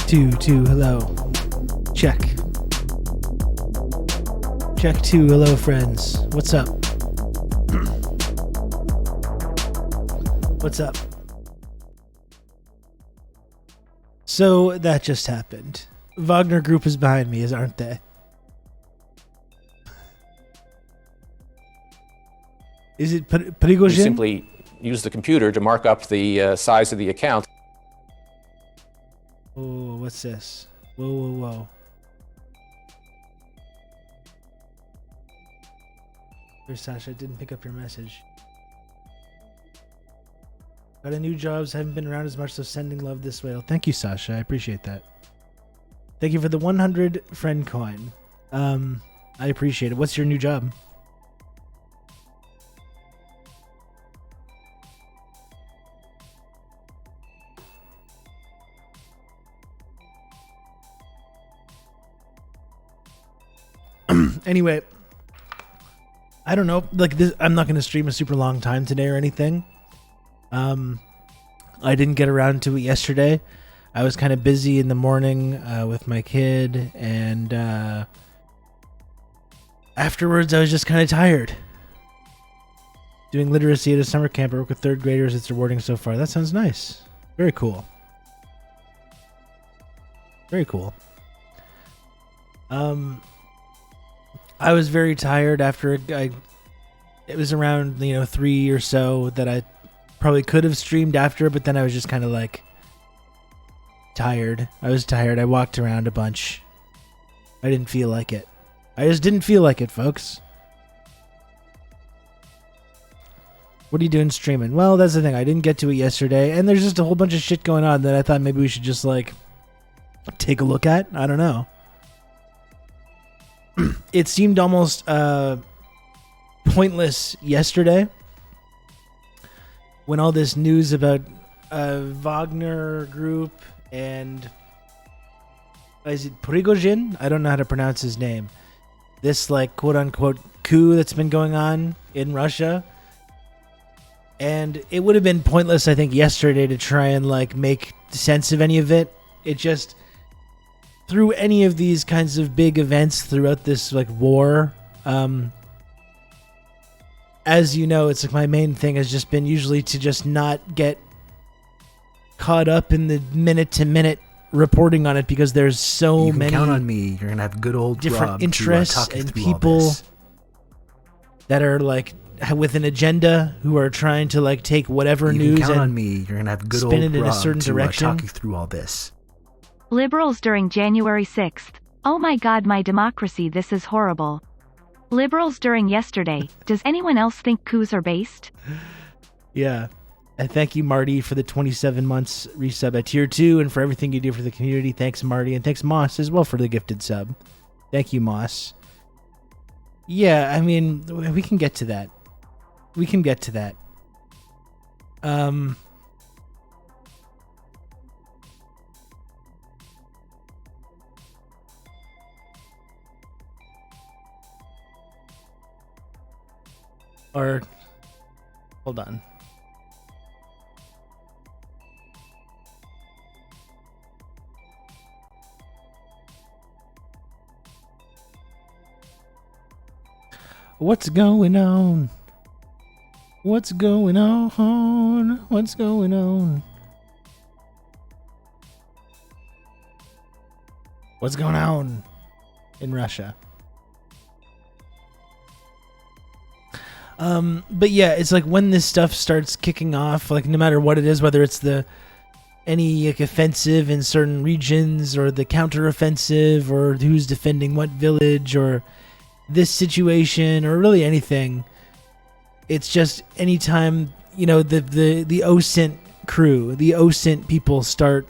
Two, hello. Check. Check 2, hello friends. What's up? What's up? So that just happened. Wagner Group is behind me, aren't they? Is it Prigozhin? We simply use the computer to mark up the size of the account. Oh, what's this? Whoa. Where's Sasha? I didn't pick up your message. Got a new jobs, haven't been around as much, so sending love this way. Oh, thank you, Sasha. I appreciate that. Thank you for the 100 friend coin. I appreciate it. What's your new job? Anyway, I don't know. Like this, I'm not going to stream a super long time today or anything. I didn't get around to it yesterday. I was kind of busy in the morning with my kid, and afterwards I was just kind of tired. Doing literacy at a summer camp. I work with third graders. It's rewarding so far. That sounds nice. Very cool. Very cool. I was very tired after it was around 3 or so that I probably could have streamed after, but then I was just kind of like tired. I was tired. I walked around a bunch. I didn't feel like it. I just didn't feel like it, folks. What are you doing streaming? Well, that's the thing. I didn't get to it yesterday, and there's just a whole bunch of shit going on that I thought maybe we should just like take a look at. I don't know. It seemed almost pointless yesterday when all this news about Wagner Group and is it Prigozhin? I don't know how to pronounce his name. This like quote unquote coup that's been going on in Russia. And it would have been pointless, I think, yesterday to try and like make sense of any of it. It just through any of these kinds of big events throughout this like war, as you know, it's like my main thing has just been usually to just not get caught up in the minute to minute reporting on it because there's so many. Count on me. You're gonna have good old different Rob interests to, and people that are like with an agenda who are trying to like take whatever you news can count and on me. You're gonna have good spin old it in Rob a certain to direction. talk you through all this. Liberals during January 6th. Oh my god, my democracy, this is horrible. Liberals during yesterday. Does anyone else think coups are based? Yeah. And thank you, Marty, for the 27 months resub at tier 2 and for everything you do for the community. Thanks, Marty. And thanks, Moss, as well, for the gifted sub. Thank you, Moss. Yeah, I mean, we can get to that. We can get to that. Or, hold on. What's going on? What's going on? What's going on? What's going on in Russia? But yeah, it's like when this stuff starts kicking off, like no matter what it is, whether it's any like offensive in certain regions or the counteroffensive or who's defending what village or this situation or really anything, it's just anytime, the OSINT crew, the OSINT people start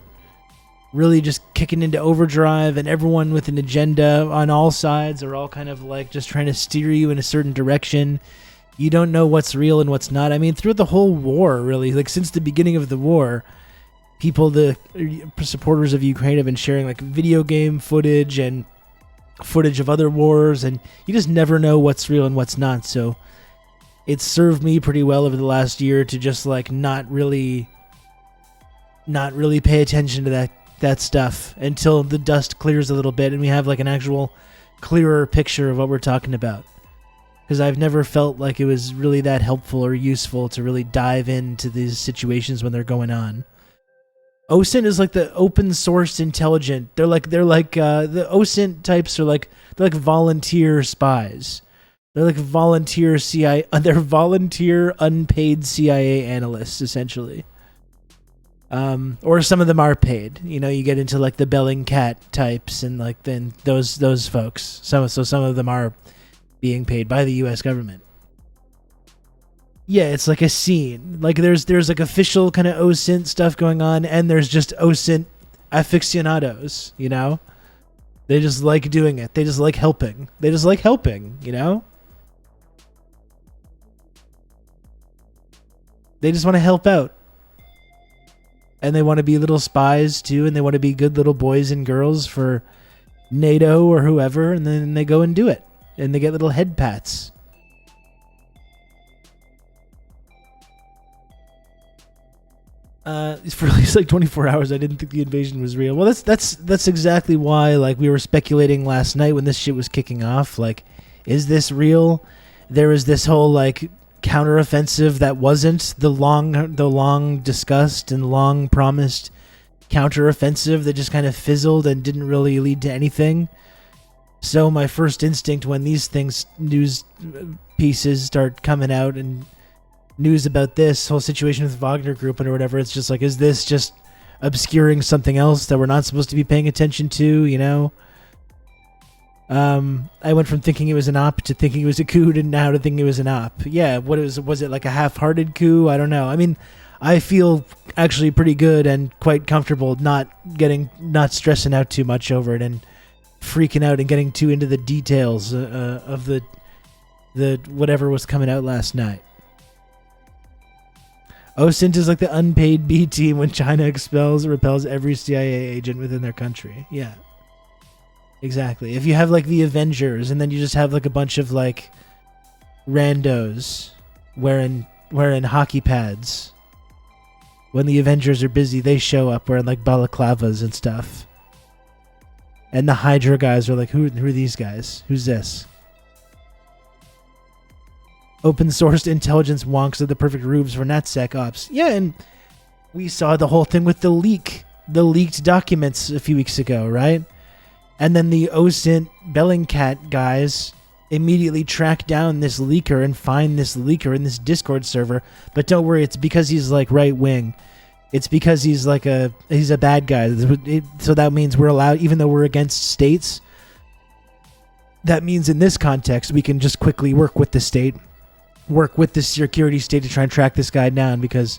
really just kicking into overdrive and everyone with an agenda on all sides are all kind of like just trying to steer you in a certain direction. You don't know what's real and what's not. I mean, throughout the whole war, really, like since the beginning of the war, people, the supporters of Ukraine have been sharing like video game footage and footage of other wars, and you just never know what's real and what's not. So it's served me pretty well over the last year to just like not really pay attention to that that stuff until the dust clears a little bit and we have like an actual clearer picture of what we're talking about. Because I've never felt like it was really that helpful or useful to really dive into these situations when they're going on. OSINT is like the open source intelligent. They're like the OSINT types are like they're like volunteer spies. They're like volunteer CIA. They're volunteer unpaid CIA analysts essentially. Or some of them are paid. You know, you get into like the Bellingcat types and like then those folks. So some of them are being paid by the U.S. government. Yeah, it's like a scene. Like there's like official kind of OSINT stuff going on, and there's just OSINT aficionados, you know? They just like doing it. They just like helping. You know? They just want to help out. And they want to be little spies too, and they want to be good little boys and girls for NATO or whoever, and then they go and do it. And they get little head pats. For at least like 24 hours, I didn't think the invasion was real. Well, that's exactly why, like, we were speculating last night when this shit was kicking off. Like, is this real? There was this whole like counteroffensive that wasn't the long discussed and long promised counteroffensive that just kind of fizzled and didn't really lead to anything. So my first instinct when these news pieces start coming out and news about this whole situation with Wagner Group or whatever, it's just like, is this just obscuring something else that we're not supposed to be paying attention to, you know? I went from thinking it was an op to thinking it was a coup to now to thinking it was an op. Yeah, was it like a half-hearted coup? I don't know. I mean, I feel actually pretty good and quite comfortable not stressing out too much over it and freaking out and getting too into the details of the whatever was coming out last night. OSINT is like the unpaid B team when China expels or repels every CIA agent within their country. Yeah. Exactly. If you have like the Avengers and then you just have like a bunch of like randos wearing hockey pads. When the Avengers are busy, they show up wearing like balaclavas and stuff. And the Hydra guys are like, who are these guys? Who's this? Open sourced intelligence wonks are the perfect rubes for NatSec ops. Yeah, and we saw the whole thing with the leaked documents a few weeks ago, right? And then the OSINT Bellingcat guys immediately track down this leaker and find this leaker in this Discord server. But don't worry, it's because he's like right wing. It's because he's a bad guy. So that means we're allowed, even though we're against states, that means in this context we can just quickly work with the state, work with the security state to try and track this guy down because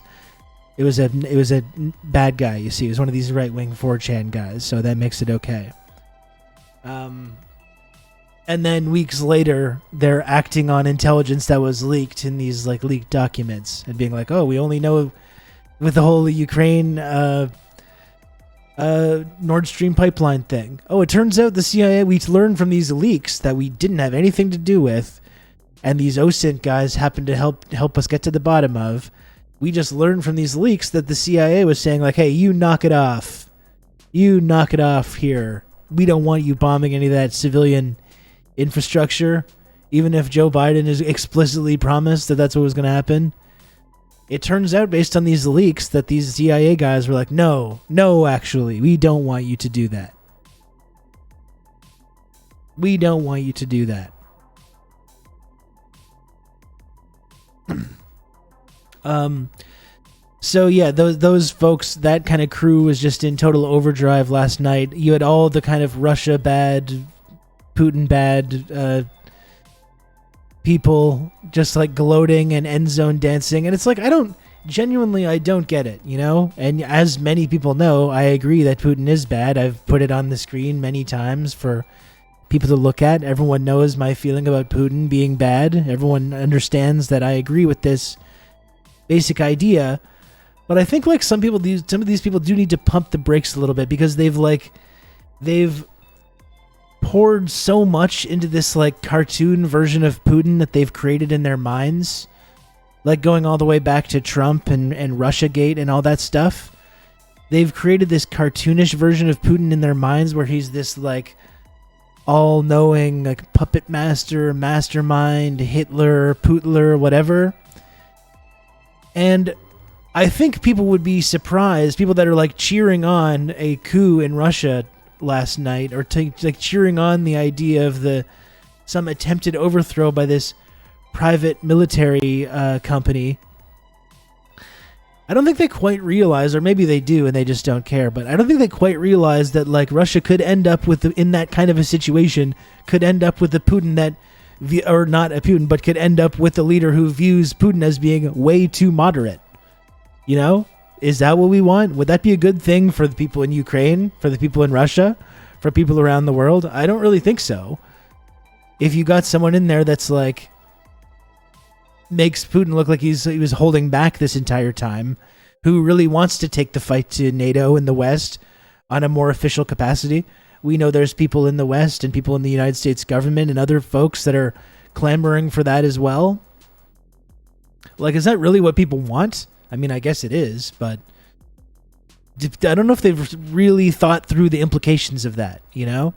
it was a bad guy. You see, it was one of these right wing 4chan guys. So that makes it okay. And then weeks later, they're acting on intelligence that was leaked in these like leaked documents and being like, "Oh, we only know with the whole Ukraine Nord Stream pipeline thing. Oh, it turns out the CIA, we learned from these leaks that we didn't have anything to do with, and these OSINT guys happened to help us get to the bottom of. We just learned from these leaks that the CIA was saying like, hey, you knock it off. You knock it off here. We don't want you bombing any of that civilian infrastructure, even if Joe Biden has explicitly promised that that's what was going to happen." It turns out, based on these leaks, that these CIA guys were like, no, actually, we don't want you to do that. We don't want you to do that. So yeah, those folks, that kind of crew was just in total overdrive last night. You had all the kind of Russia bad, Putin bad people just like gloating and end zone dancing, and it's like I don't get it, you know? And as many people know, I agree that Putin is bad. I've put it on the screen many times for people to look at. Everyone knows my feeling about Putin being bad. Everyone understands that I agree with this basic idea. But I think like some of these people do need to pump the brakes a little bit because they've poured so much into this like cartoon version of Putin that they've created in their minds, like going all the way back to Trump and Russiagate and all that stuff. they've created this cartoonish version of Putin in their minds where he's this like all-knowing like puppet master, mastermind, Hitler, Putler, whatever. And I think people would be surprised, people that are like cheering on a coup in Russia last night, or like cheering on the idea of some attempted overthrow by this private military company. I don't think they quite realize, or maybe they do and they just don't care, but I don't think they quite realize that like Russia could end up with, in that kind of a situation, could end up with a Putin that, or not a Putin, but could end up with a leader who views Putin as being way too moderate. You know? Is that what we want? Would that be a good thing for the people in Ukraine, for the people in Russia, for people around the world? I don't really think so. If you got someone in there that's like, makes Putin look like he was holding back this entire time, who really wants to take the fight to NATO in the West on a more official capacity. We know there's people in the West and people in the United States government and other folks that are clamoring for that as well. Like, is that really what people want? I mean, I guess it is, but I don't know if they've really thought through the implications of that, you know?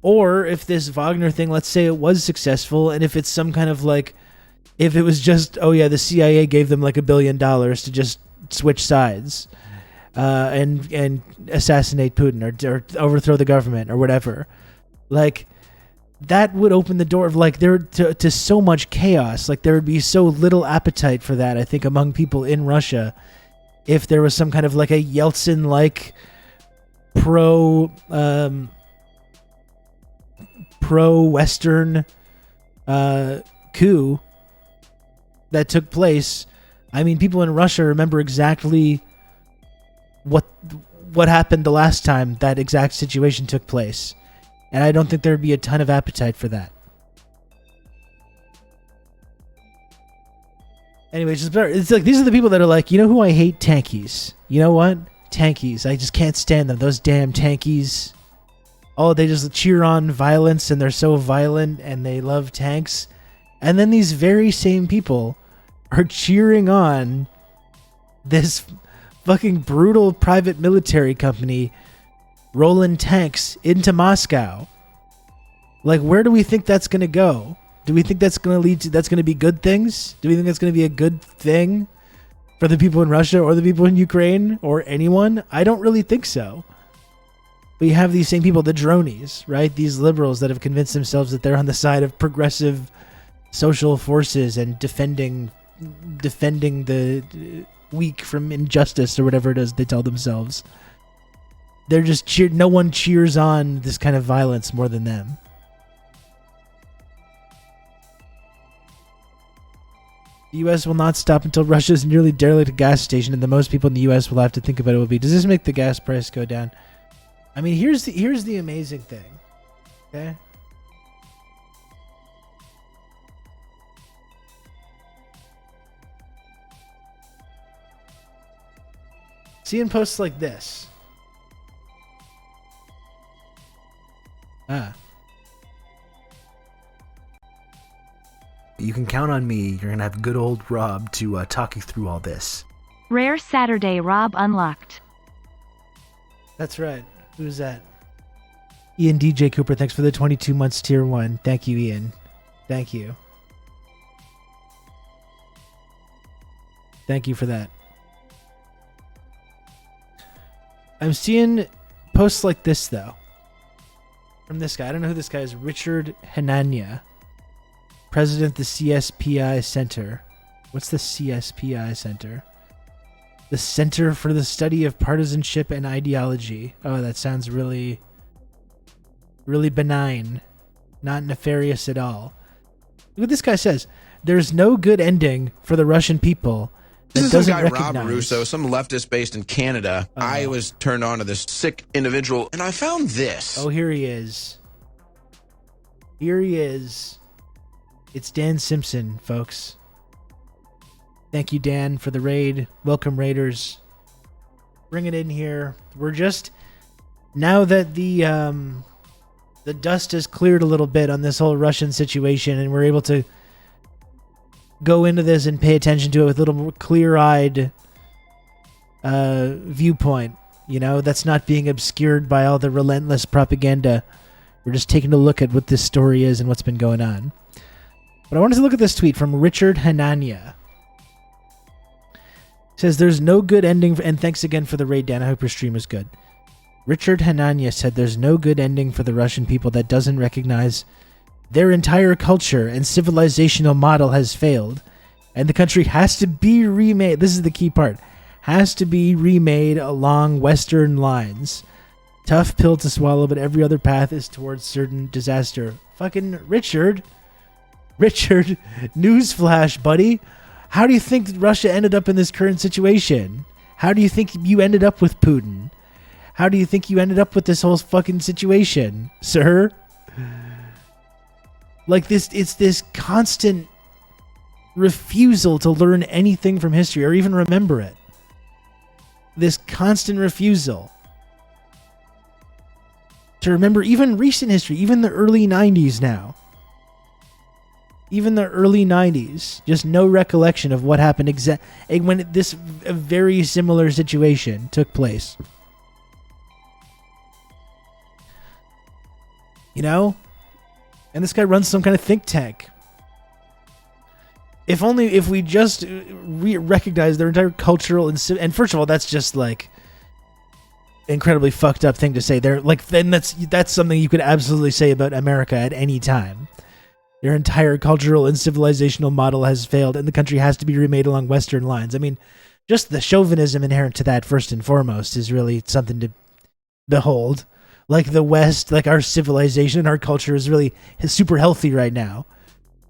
Or if this Wagner thing, let's say it was successful, and if it's some kind of like, if it was just, oh yeah, the CIA gave them like $1 billion to just switch sides and assassinate Putin or overthrow the government or whatever, like that would open the door of like there to so much chaos. Like there would be so little appetite for that, I think, among people in Russia, if there was some kind of like a Yeltsin like pro-Western coup that took place. I mean, people in Russia remember exactly what happened the last time that exact situation took place. And I don't think there'd be a ton of appetite for that. Anyways, it's like these are the people that are like, you know who I hate? Tankies. You know what? Tankies. I just can't stand them. Those damn tankies. Oh, they just cheer on violence and they're so violent and they love tanks. And then these very same people are cheering on this fucking brutal private military company rolling tanks into Moscow. Like, where do we think that's going to go? Do we think that's going to lead to, that's going to be good things? Do we think that's going to be a good thing for the people in Russia or the people in Ukraine or anyone? I don't really think so. But you have these same people, the dronies, right? These liberals that have convinced themselves that they're on the side of progressive social forces and defending the weak from injustice or whatever it is they tell themselves. They're just no one cheers on this kind of violence more than them. The U.S. will not stop until Russia's nearly derelict gas station, and the most people in the U.S. will have to think about it will be, does this make the gas price go down? I mean, here's the amazing thing, okay? Seeing posts like this. You can count on me. You're going to have good old Rob to talk you through all this. Rare Saturday Rob unlocked. That's right. Who's that? Ian DJ Cooper, thanks for the 22 months tier 1. Thank you, Ian. Thank you. Thank you for that. I'm seeing posts like this, though. From this guy. I don't know who this guy is. Richard Hanania. President of the CSPI Center. What's the CSPI Center? The Center for the Study of Partisanship and Ideology. Oh, that sounds really, really benign. Not nefarious at all. Look what this guy says. There's no good ending for the Russian people that This is doesn't some guy, recognize... Rob Russo, some leftist based in Canada. I was turned on to this sick individual, and I found this. Oh, here he is. Here he is. It's Dan Simpson, folks. Thank you, Dan, for the raid. Welcome, Raiders. Bring it in here. We're just... Now that the dust has cleared a little bit on this whole Russian situation, and we're able to go into this and pay attention to it with a little more clear-eyed viewpoint. That's not being obscured by all the relentless propaganda. We're just taking a look at what this story is and what's been going on. But I wanted to look at this tweet from Richard Hanania. It says, there's no good ending, and thanks again for the raid, Dan. I hope your stream was good. Richard Hanania said there's no good ending for the Russian people that doesn't recognize their entire culture and civilizational model has failed, and the country has to be remade. This is the key part. Has to be remade along Western lines. Tough pill to swallow, but every other path is towards certain disaster. Fucking Richard, newsflash, buddy. How do you think Russia ended up in this current situation? How do you think you ended up with Putin? How do you think you ended up with this whole fucking situation, sir? Like this, it's this constant refusal to learn anything from history or even remember it. This constant refusal to remember even recent history, even the early 90s now. Even the early 90s, just no recollection of what happened when this very similar situation took place. And this guy runs some kind of think tank. If we just recognize their entire cultural and first of all, that's just like incredibly fucked up thing to say. Then that's something you could absolutely say about America at any time. Their entire cultural and civilizational model has failed, and the country has to be remade along Western lines. I mean, just the chauvinism inherent to that, first and foremost, is really something to behold. Like the West, like our civilization and our culture is really super healthy right now.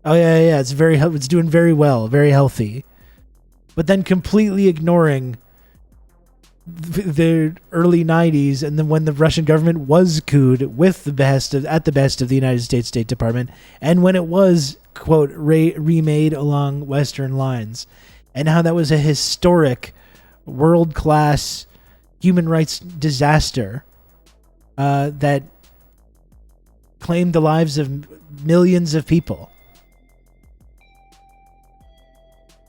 Oh yeah, it's doing very well, very healthy. But then completely ignoring the early 90s and then when the Russian government was couped at the behest of the United States State Department, and when it was, quote, remade along Western lines, and how that was a historic, world-class human rights disaster that claimed the lives of millions of people,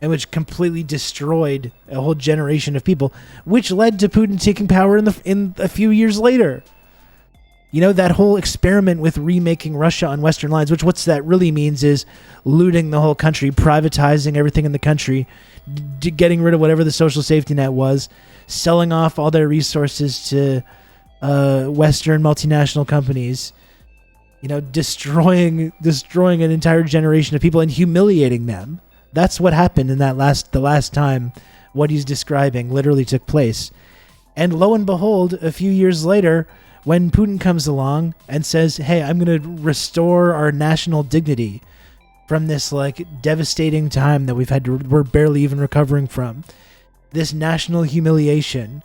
and which completely destroyed a whole generation of people, which led to Putin taking power in a few years later. That whole experiment with remaking Russia on Western lines, which what's that really means is looting the whole country, privatizing everything in the country, getting rid of whatever the social safety net was, selling off all their resources to Western multinational companies, destroying an entire generation of people and humiliating them. That's what happened in the last time what he's describing literally took place. And lo and behold, a few years later, when Putin comes along and says, hey, I'm going to restore our national dignity from this devastating time that we're barely even recovering from, this national humiliation,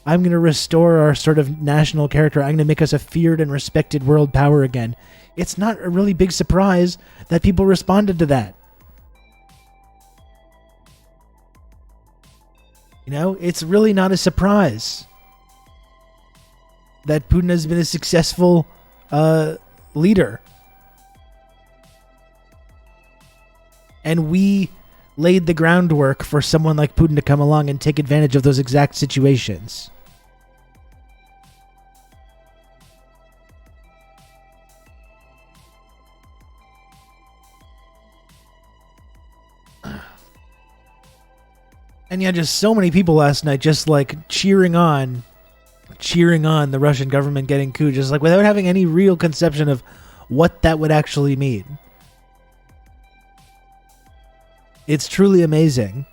I'm going to restore our sort of national character. I'm going to make us a feared and respected world power again. It's not a really big surprise that people responded to that. It's really not a surprise that Putin has been a successful leader. And we laid the groundwork for someone like Putin to come along and take advantage of those exact situations. And yeah, just so many people last night just cheering on the Russian government getting coup, just without having any real conception of what that would actually mean. It's truly amazing.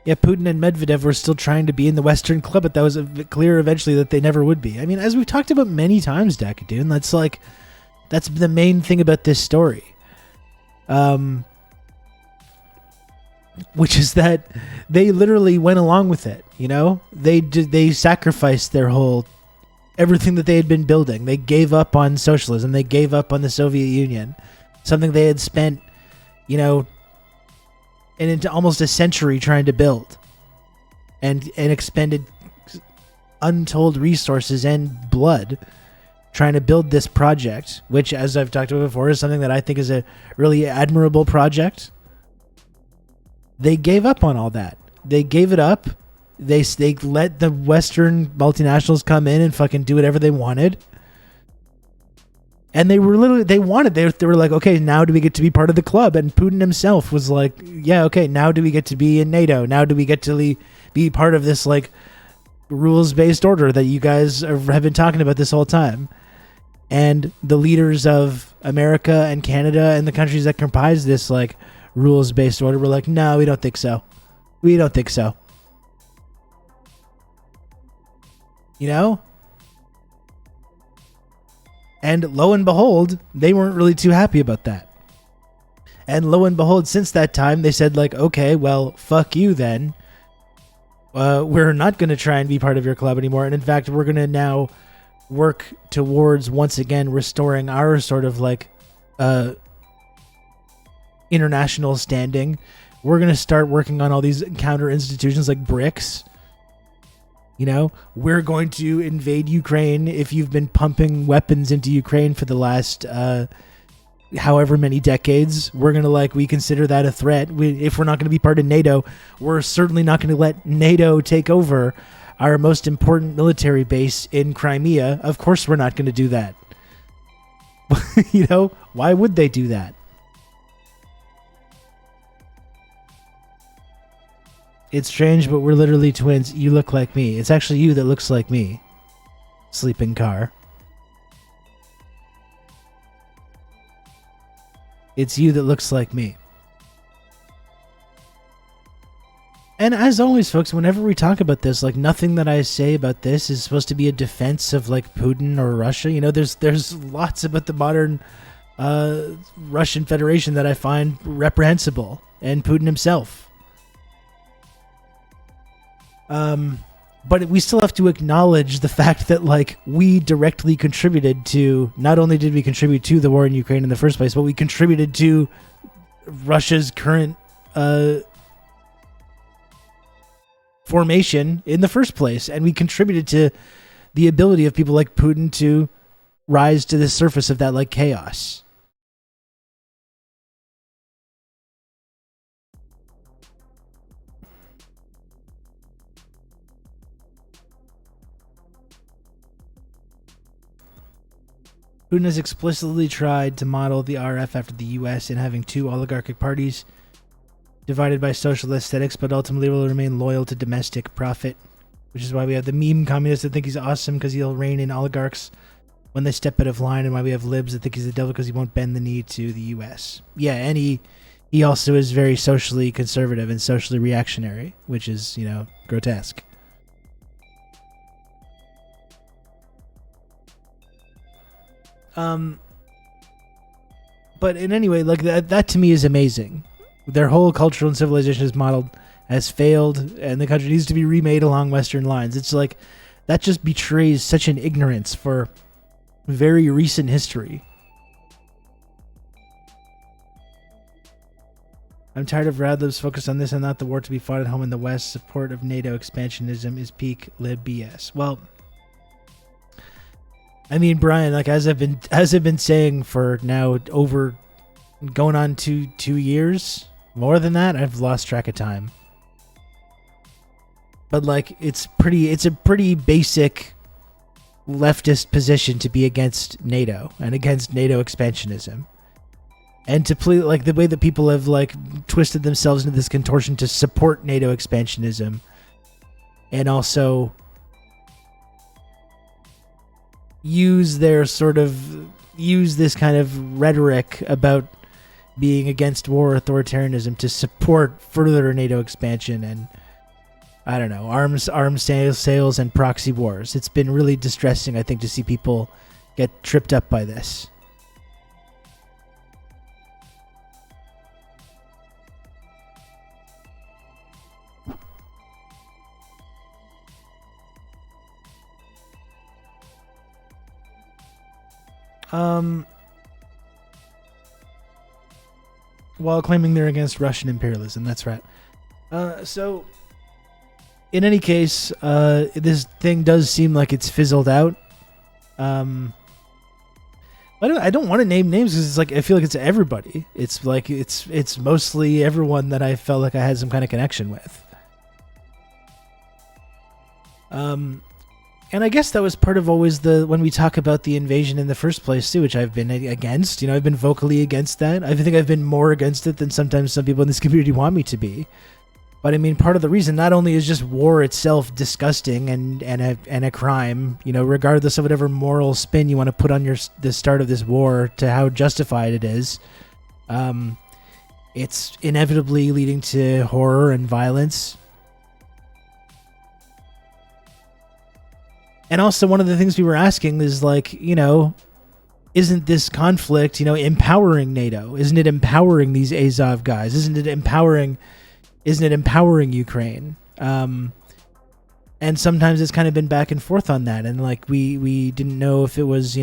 Yeah, Putin and Medvedev were still trying to be in the Western club, but that was clear eventually that they never would be. I mean, as we've talked about many times, Dakadoon, that's the main thing about this story. Which is that they literally went along with it, They sacrificed their everything that they had been building. They gave up on socialism. They gave up on the Soviet Union. Something they had spent, into almost a century trying to build. And expended untold resources and blood trying to build this project, which, as I've talked about before, is something that I think is a really admirable project. They gave up on all that. They gave it up. They let the Western multinationals come in and fucking do whatever they wanted. And they were they were like, okay, now do we get to be part of the club? And Putin himself was like, yeah, okay, now do we get to be in NATO? Now do we get to be part of this like rules-based order that you guys have been talking about this whole time? And the leaders of America and Canada and the countries that comprise this like rules-based order were like, no, we don't think so. We don't think so. You know? And lo and behold, they weren't really too happy about that. And lo and behold, since that time, they said like, okay, well, fuck you then. We're not going to try and be part of your club anymore. And in fact, we're going to now work towards once again restoring our sort of like international standing. We're going to start working on all these counter institutions like BRICS. You know, we're going to invade Ukraine if you've been pumping weapons into Ukraine for the last however many decades. We're going to we consider that a threat. If we're not going to be part of NATO, we're certainly not going to let NATO take over our most important military base in Crimea. Of course we're not going to do that. You know, why would they do that? It's strange, but we're literally twins. You look like me. It's actually you that looks like me. Sleeping car. It's you that looks like me. And as always, folks, whenever we talk about this, like nothing that I say about this is supposed to be a defense of like Putin or Russia. You know, there's lots about the modern Russian Federation that I find reprehensible, and Putin himself. But we still have to acknowledge the fact that like we directly contributed to, not only did we contribute to the war in Ukraine in the first place, but we contributed to Russia's current formation in the first place. And we contributed to the ability of people like Putin to rise to the surface of that like chaos. Putin has explicitly tried to model the RF after the US in having two oligarchic parties divided by social aesthetics, but ultimately will remain loyal to domestic profit, which is why we have the meme communists that think he's awesome because he'll rein in oligarchs when they step out of line, and why we have libs that think he's the devil because he won't bend the knee to the US. Yeah, and he also is very socially conservative and socially reactionary, which is, you know, grotesque. But in any way, like that to me is amazing. Their whole cultural and civilization is modeled has failed, and the country needs to be remade along Western lines. It's like that just betrays such an ignorance for very recent history. I'm tired of Radlib's focus on this and not the war to be fought at home in the West. Support of NATO expansionism is peak lib BS. Well, I mean, Brian, like as I've been saying for now over going on 2 years, more than that, I've lost track of time. But like it's a pretty basic leftist position to be against NATO and against NATO expansionism. And to play like the way that people have like twisted themselves into this contortion to support NATO expansionism and also use this kind of rhetoric about being against war authoritarianism to support further NATO expansion and, I don't know, arms sales and proxy wars. It's been really distressing, I think, to see people get tripped up by this. While claiming they're against Russian imperialism. That's right. So, in any case, this thing does seem like it's fizzled out. I don't want to name names because it's like I feel like it's everybody. It's like it's mostly everyone that I felt like I had some kind of connection with. And I guess that was part of always when we talk about the invasion in the first place too, which I've been against. I've been vocally against that. I think I've been more against it than sometimes some people in this community want me to be. But I mean, part of the reason not only is just war itself disgusting and a crime, regardless of whatever moral spin you want to put on the start of this war to how justified it is, it's inevitably leading to horror and violence. And also, one of the things we were asking is like, isn't this conflict, empowering NATO? Isn't it empowering these Azov guys? Isn't it empowering Ukraine? And sometimes it's kind of been back and forth on that. And like, we didn't know if it was,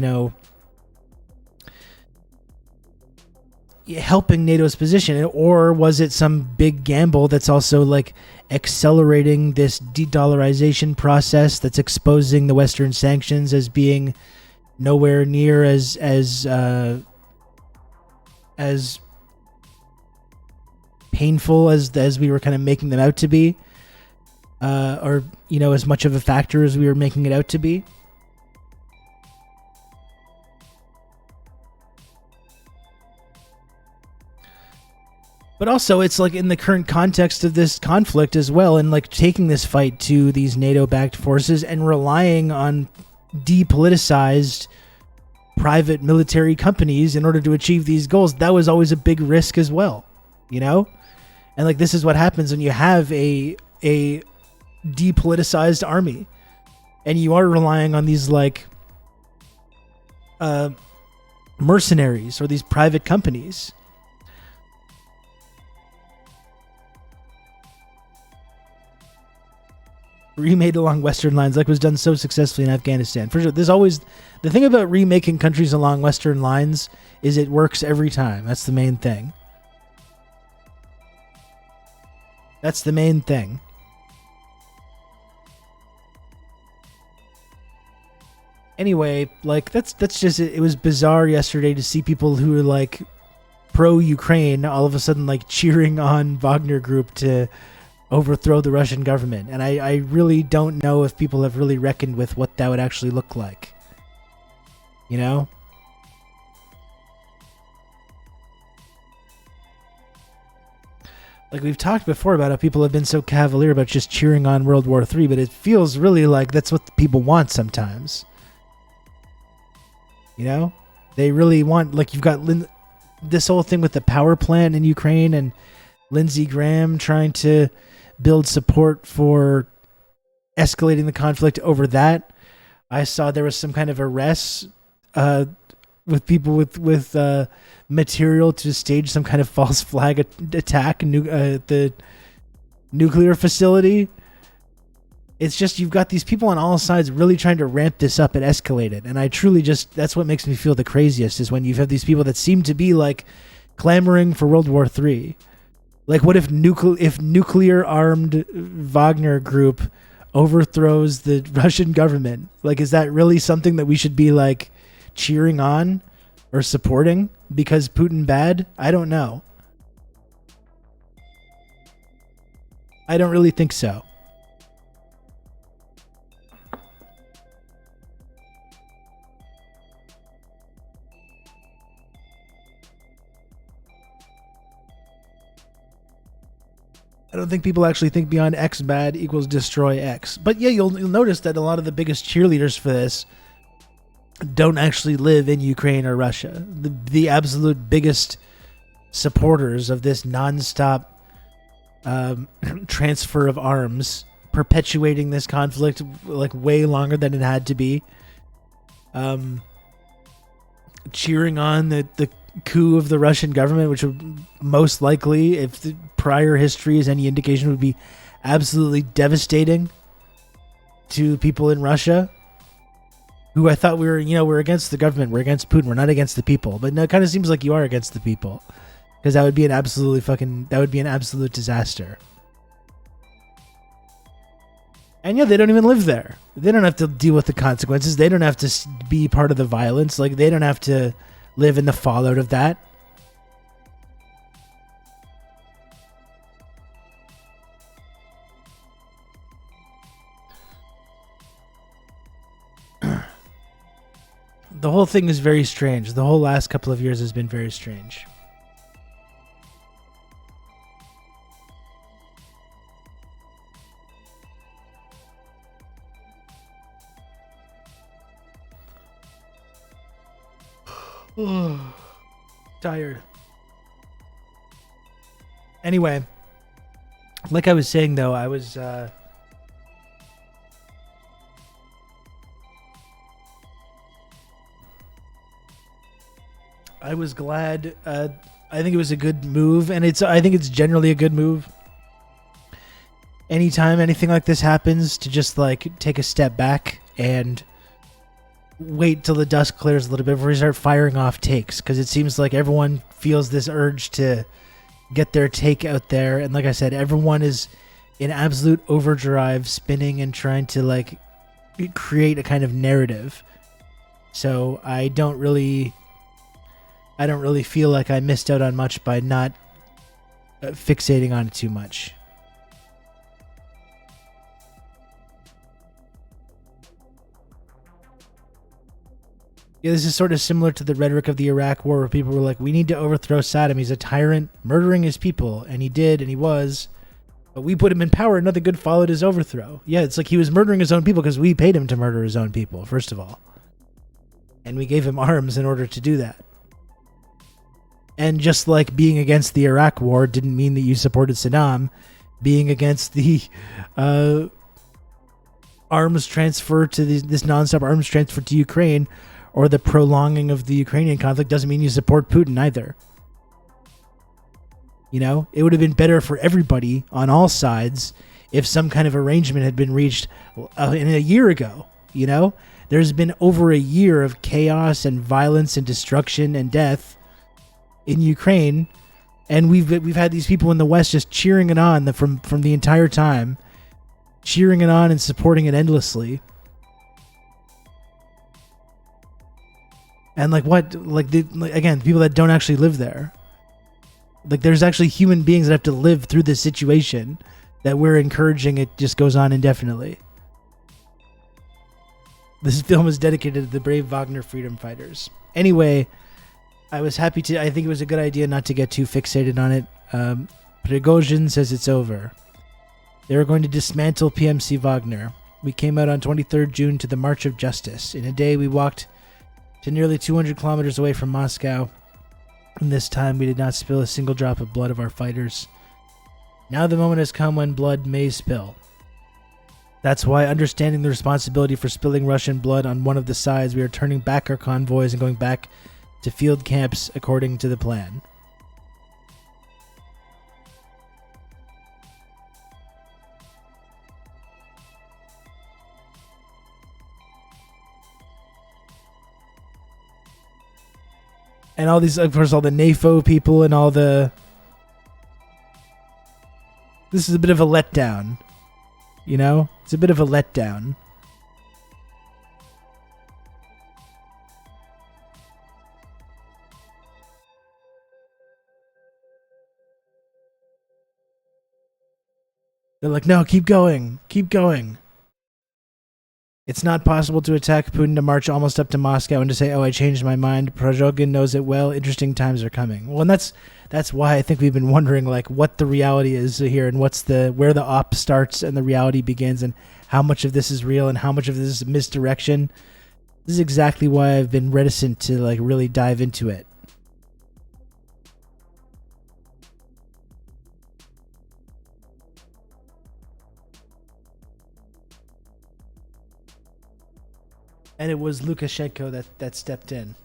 helping NATO's position, or was it some big gamble that's also like accelerating this de-dollarization process that's exposing the Western sanctions as being nowhere near as painful as we were kind of making them out to be, or as much of a factor as we were making it out to be. But also, it's like in the current context of this conflict as well, and like taking this fight to these NATO-backed forces and relying on depoliticized private military companies in order to achieve these goals, that was always a big risk as well, And like, this is what happens when you have a depoliticized army, and you are relying on these like mercenaries or these private companies. Remade along Western lines, like was done so successfully in Afghanistan. For sure, there's always the thing about remaking countries along Western lines is it works every time. That's the main thing. That's the main thing. Anyway, like that's just it. It was bizarre yesterday to see people who were like pro-Ukraine all of a sudden like cheering on Wagner Group to overthrow the Russian government. And I really don't know if people have really reckoned with what that would actually look like. Like we've talked before about how people have been so cavalier about just cheering on World War III, but it feels really like that's what the people want sometimes. They really want, like, you've got this whole thing with the power plant in Ukraine and Lindsey Graham trying to build support for escalating the conflict over that. I saw there was some kind of arrests with people with material to stage some kind of false flag attack at the nuclear facility. It's just, you've got these people on all sides really trying to ramp this up and escalate it. And I truly that's what makes me feel the craziest, is when you have these people that seem to be like clamoring for World War III. Like, what if nuclear armed Wagner Group overthrows the Russian government? Like, is that really something that we should be like cheering on or supporting because Putin bad? I don't know. I don't really think so. I don't think people actually think beyond X bad equals destroy X. But yeah, you'll notice that a lot of the biggest cheerleaders for this don't actually live in Ukraine or Russia. The absolute biggest supporters of this nonstop transfer of arms, perpetuating this conflict like way longer than it had to be, cheering on the coup of the Russian government, which would most likely, if the prior history is any indication, would be absolutely devastating to people in Russia, who I thought we're against the government, we're against Putin, we're not against the people. But no, it kind of seems like you are against the people, because that would be an absolute disaster. And yeah, they don't even live there. They don't have to deal with the consequences. They don't have to be part of the violence. Like, they don't have to live in the fallout of that. The whole thing is very strange. The whole last couple of years has been very strange. Tired. Anyway, like I was saying though, I was glad. I think it was a good move, and I think it's generally a good move. Anytime anything like this happens, to just like take a step back and wait till the dust clears a little bit before we start firing off takes, because it seems like everyone feels this urge to get their take out there, and like I said, everyone is in absolute overdrive, spinning and trying to like create a kind of narrative. So I don't really feel like I missed out on much by not fixating on it too much. Yeah, this is sort of similar to the rhetoric of the Iraq War, where people were like, we need to overthrow Saddam. He's a tyrant, murdering his people. And he did, and he was. But we put him in power, and nothing good followed his overthrow. Yeah, it's like he was murdering his own people because we paid him to murder his own people, first of all. And we gave him arms in order to do that. And just like being against the Iraq War didn't mean that you supported Saddam, being against the arms transfer to this nonstop arms transfer to Ukraine, or the prolonging of the Ukrainian conflict, doesn't mean you support Putin either. You know, it would have been better for everybody on all sides if some kind of arrangement had been reached in a year ago. You know, there's been over a year of chaos and violence and destruction and death in Ukraine, and we've had these people in the West just cheering it on from the entire time, cheering it on and supporting it endlessly. And like what, again, people that don't actually live there. Like, there's actually human beings that have to live through this situation that we're encouraging it just goes on indefinitely. This film is dedicated to the brave Wagner freedom fighters. Anyway, I think it was a good idea not to get too fixated on it. Prigozhin says it's over. They were going to dismantle PMC Wagner. We came out on 23rd June to the March of Justice. In a day, we walked to nearly 200 kilometers away from Moscow. And this time, we did not spill a single drop of blood of our fighters. Now the moment has come when blood may spill. That's why, understanding the responsibility for spilling Russian blood on one of the sides, we are turning back our convoys and going back to field camps according to the plan. And all these, of course, all the NAFO people and all the... This is a bit of a letdown. You know? It's a bit of a letdown. They're like, no, keep going. Keep going. It's not possible to attack Putin, to march almost up to Moscow and to say, oh, I changed my mind. Prigozhin knows it well. Interesting times are coming. Well, and that's why I think we've been wondering, like, what the reality is here, and where the op starts and the reality begins, and how much of this is real and how much of this is misdirection. This is exactly why I've been reticent to, like, really dive into it. And it was Lukashenko that stepped in.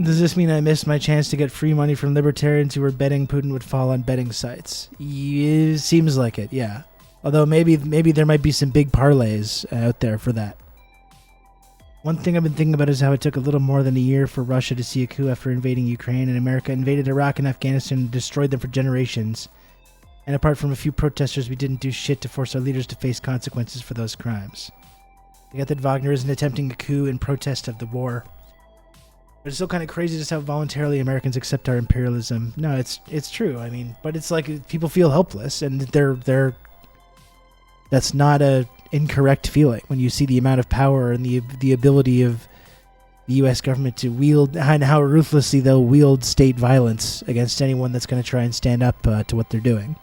Does this mean I missed my chance to get free money from libertarians who were betting Putin would fall on betting sites? Yeah, seems like it, yeah. Although maybe there might be some big parlays out there for that. One thing I've been thinking about is how it took a little more than a year for Russia to see a coup after invading Ukraine, and America invaded Iraq and Afghanistan and destroyed them for generations. And apart from a few protesters, we didn't do shit to force our leaders to face consequences for those crimes. I get that Wagner isn't attempting a coup in protest of the war. But it's still kind of crazy just how voluntarily Americans accept our imperialism. No, it's true. I mean, but it's like people feel helpless, and that's not a incorrect feeling when you see the amount of power and the ability of the U.S. government to wield, and how ruthlessly they'll wield state violence against anyone that's going to try and stand up to what they're doing.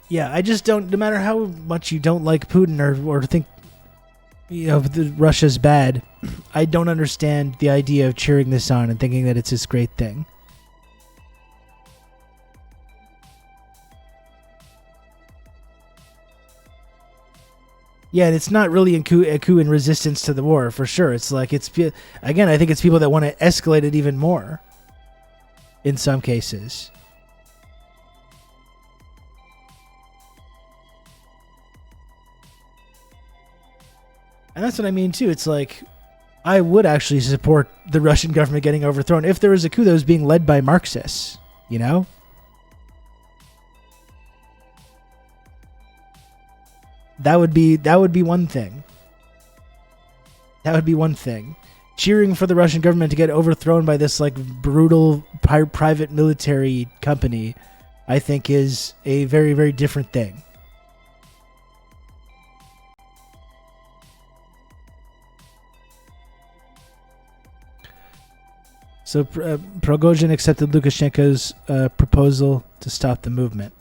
Yeah, I just don't. No matter how much you don't like Putin or think Russia's bad, I don't understand the idea of cheering this on and thinking that it's this great thing. Yeah, and it's not really a coup in resistance to the war, for sure. It's like, again, I think it's people that want to escalate it even more in some cases. And that's what I mean, too. It's like, I would actually support the Russian government getting overthrown if there was a coup that was being led by Marxists, you know? That would be one thing. That would be one thing. Cheering for the Russian government to get overthrown by this, like, brutal private military company, I think is a very, very different thing. So Prigozhin accepted Lukashenko's proposal to stop the movement.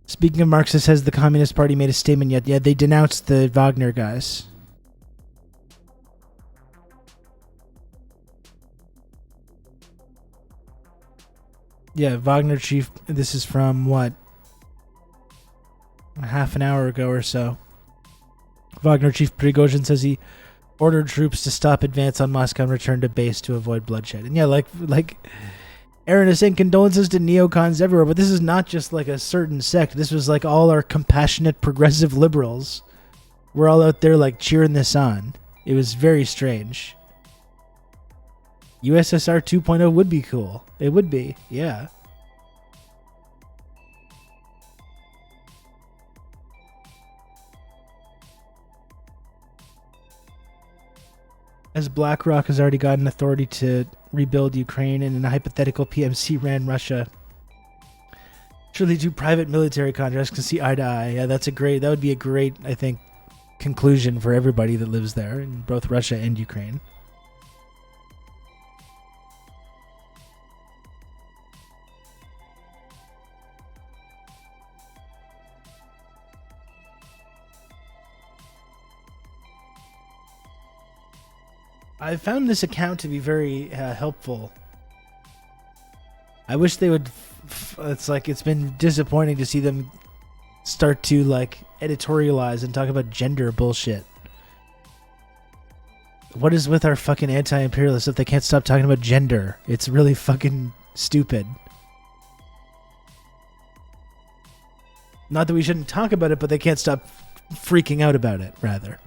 Speaking of Marxists, has the Communist Party made a statement yet? Yeah, they denounced the Wagner guys. Yeah, Wagner chief, this is from what? Half an hour ago or so. Wagner chief Prigozhin says he ordered troops to stop advance on Moscow and return to base to avoid bloodshed. And yeah, like Aaron is saying, condolences to neocons everywhere, but this is not just like a certain sect. This was like all our compassionate progressive liberals. We're all out there like cheering this on. It was very strange. USSR 2.0 would be cool. It would be, yeah. As BlackRock has already gotten authority to rebuild Ukraine, and in a hypothetical PMC ran Russia, surely two private military contracts can see eye to eye. Yeah, that would be a great, I think, conclusion for everybody that lives there in both Russia and Ukraine. I found this account to be very helpful. I wish they would. It's been disappointing to see them start to like editorialize and talk about gender bullshit. What is with our fucking anti-imperialists if they can't stop talking about gender? It's really fucking stupid. Not that we shouldn't talk about it, but they can't stop freaking out about it, rather.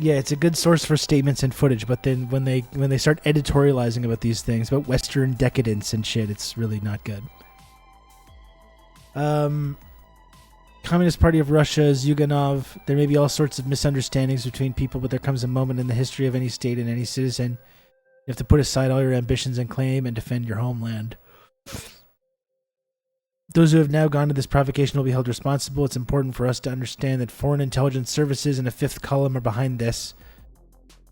Yeah, it's a good source for statements and footage, but then when they start editorializing about these things, about Western decadence and shit, it's really not good. Communist Party of Russia, Zyuganov, there may be all sorts of misunderstandings between people, but there comes a moment in the history of any state and any citizen. You have to put aside all your ambitions and claim and defend your homeland. Those who have now gone to this provocation will be held responsible. It's important for us to understand that foreign intelligence services and a fifth column are behind this.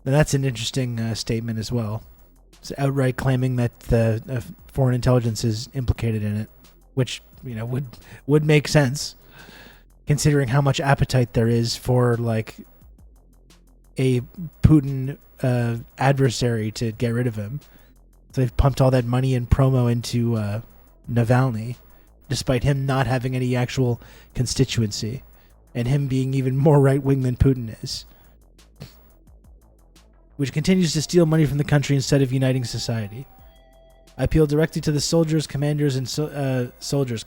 And that's an interesting statement as well. It's outright claiming that the foreign intelligence is implicated in it, which would make sense, considering how much appetite there is for like a Putin adversary to get rid of him. they've pumped all that money and promo into Navalny, despite him not having any actual constituency, and him being even more right-wing than Putin is, which continues to steal money from the country instead of uniting society. I appeal directly to the soldiers, commanders, and soldiers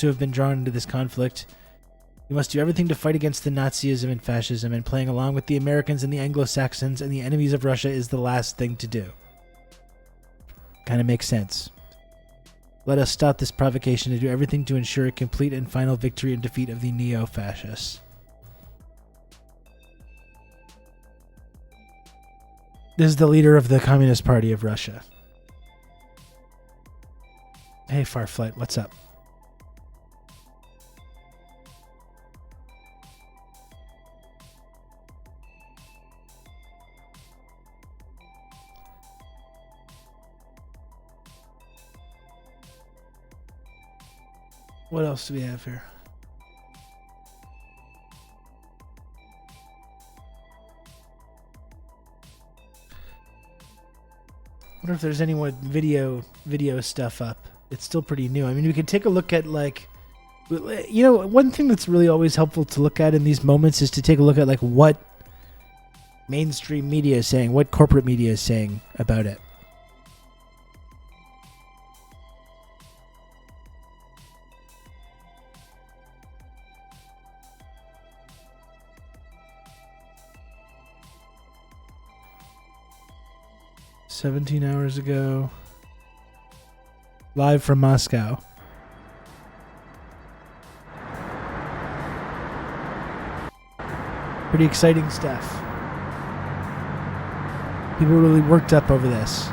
who have been drawn into this conflict. You must do everything to fight against the Nazism and fascism, and playing along with the Americans and the Anglo-Saxons and the enemies of Russia is the last thing to do. Kind of makes sense. Let us stop this provocation and do everything to ensure a complete and final victory and defeat of the neo-fascists. This is the leader of the Communist Party of Russia. Hey, Farflight, what's up? What else do we have here? I wonder if there's any more video stuff up. It's still pretty new. I mean, we can take a look at, like, you know, one thing that's really always helpful to look at in these moments is to take a look at, like, what mainstream media is saying, what corporate media is saying about it. "17 hours ago. Live from Moscow. Pretty exciting stuff. People are really worked up over this.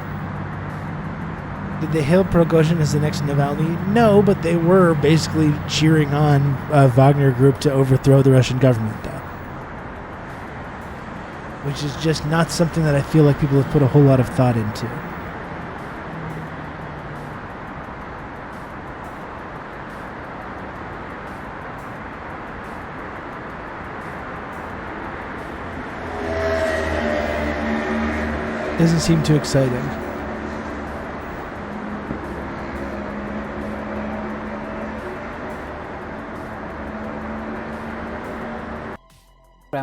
Did they hail Prigozhin as the next Navalny? No, but they were basically cheering on Wagner Group to overthrow the Russian government, though. Which is just not something that I feel like people have put a whole lot of thought into. Doesn't seem too exciting.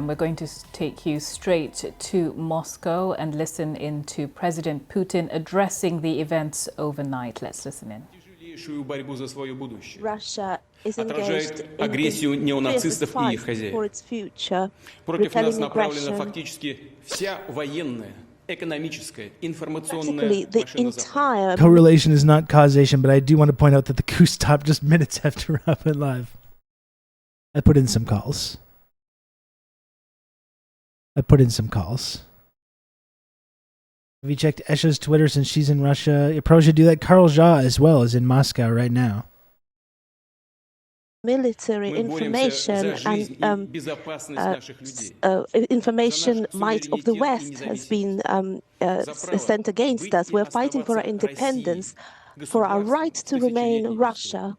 We're going to take you straight to Moscow and listen in to President Putin addressing the events overnight. Let's listen in. Russia is engaged in this fight for its future, repelling aggression. Practically the entire correlation is not causation, but I do want to point out that the coup stopped just minutes after I went live. I put in some calls. Have you checked Esha's Twitter since she's in Russia? You probably should do that. Karl Zha as well is in Moscow right now. military information and information might of the West has been sent against us. We're fighting for our independence, for our right to remain Russia,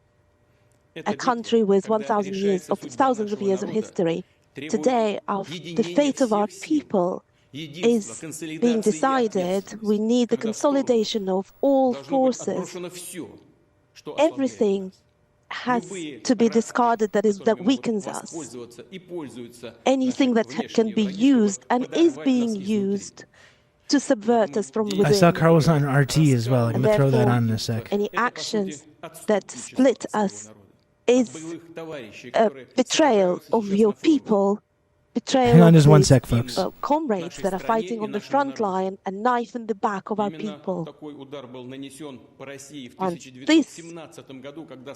a country with 1,000 years of thousands of years of history. Today, the fate of our people is being decided. We need the consolidation of all forces. Everything has to be discarded that weakens us. Anything that can be used and is being used to subvert us from within. I saw Carl was on RT as well. I'm going to throw that on in a sec. Any actions that split us is a betrayal of your people, betrayal Hang on just of one sec, folks. Comrades that are fighting on the front line, a knife in the back of our people. And this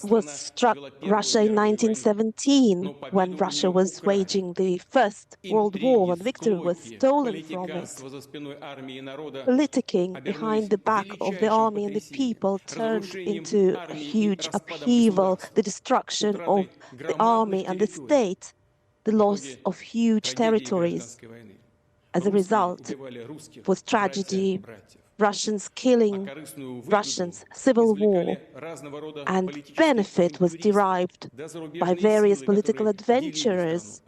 was struck Russia in 1917, when Russia was waging the First World War, when victory was stolen from it. Politicking behind the back of the army and the people turned into a huge upheaval, the destruction of the army and the state, the loss of huge territories. As a result, was tragedy, Russians killing Russians, civil war, and benefit was derived by various political adventurers,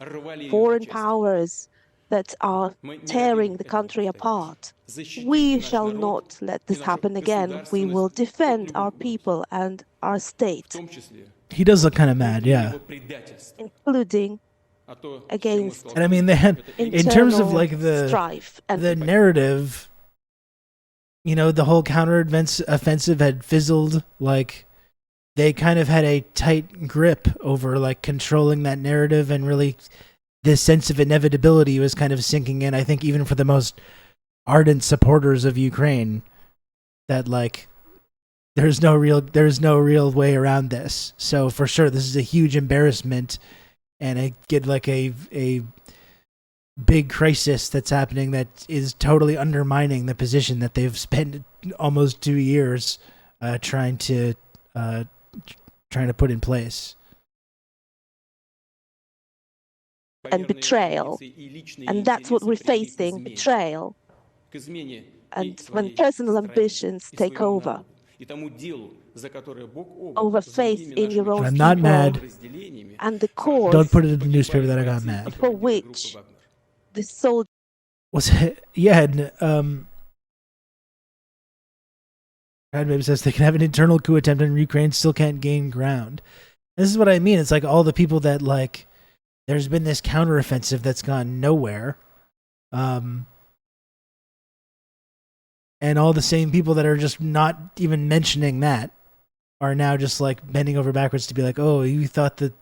foreign powers that are tearing the country apart. We shall not let this happen again. We will defend our people and our state, He does look kind of mad, yeah. including against And I mean, they had, in terms of like strife and the narrative, you know, the whole offensive had fizzled. Like, they kind of had a tight grip over like controlling that narrative, and really this sense of inevitability was kind of sinking in. I think even for the most ardent supporters of Ukraine, that like there's no real way around this. So for sure, this is a huge embarrassment, and a big crisis that's happening that is totally undermining the position that they've spent almost 2 years trying to put in place. And betrayal. And that's what we're facing, betrayal. And when personal ambitions take over faith in your own I'm not people, mad. and the cause Don't put it in the newspaper that I got mad. for which the soldiers Was it? Yeah, and Maybe says they can have an internal coup attempt and Ukraine still can't gain ground. This is what I mean. It's like all the people that like, there's been this counteroffensive that's gone nowhere. And all the same people that are just not even mentioning that are now just like bending over backwards to be like, oh, you thought that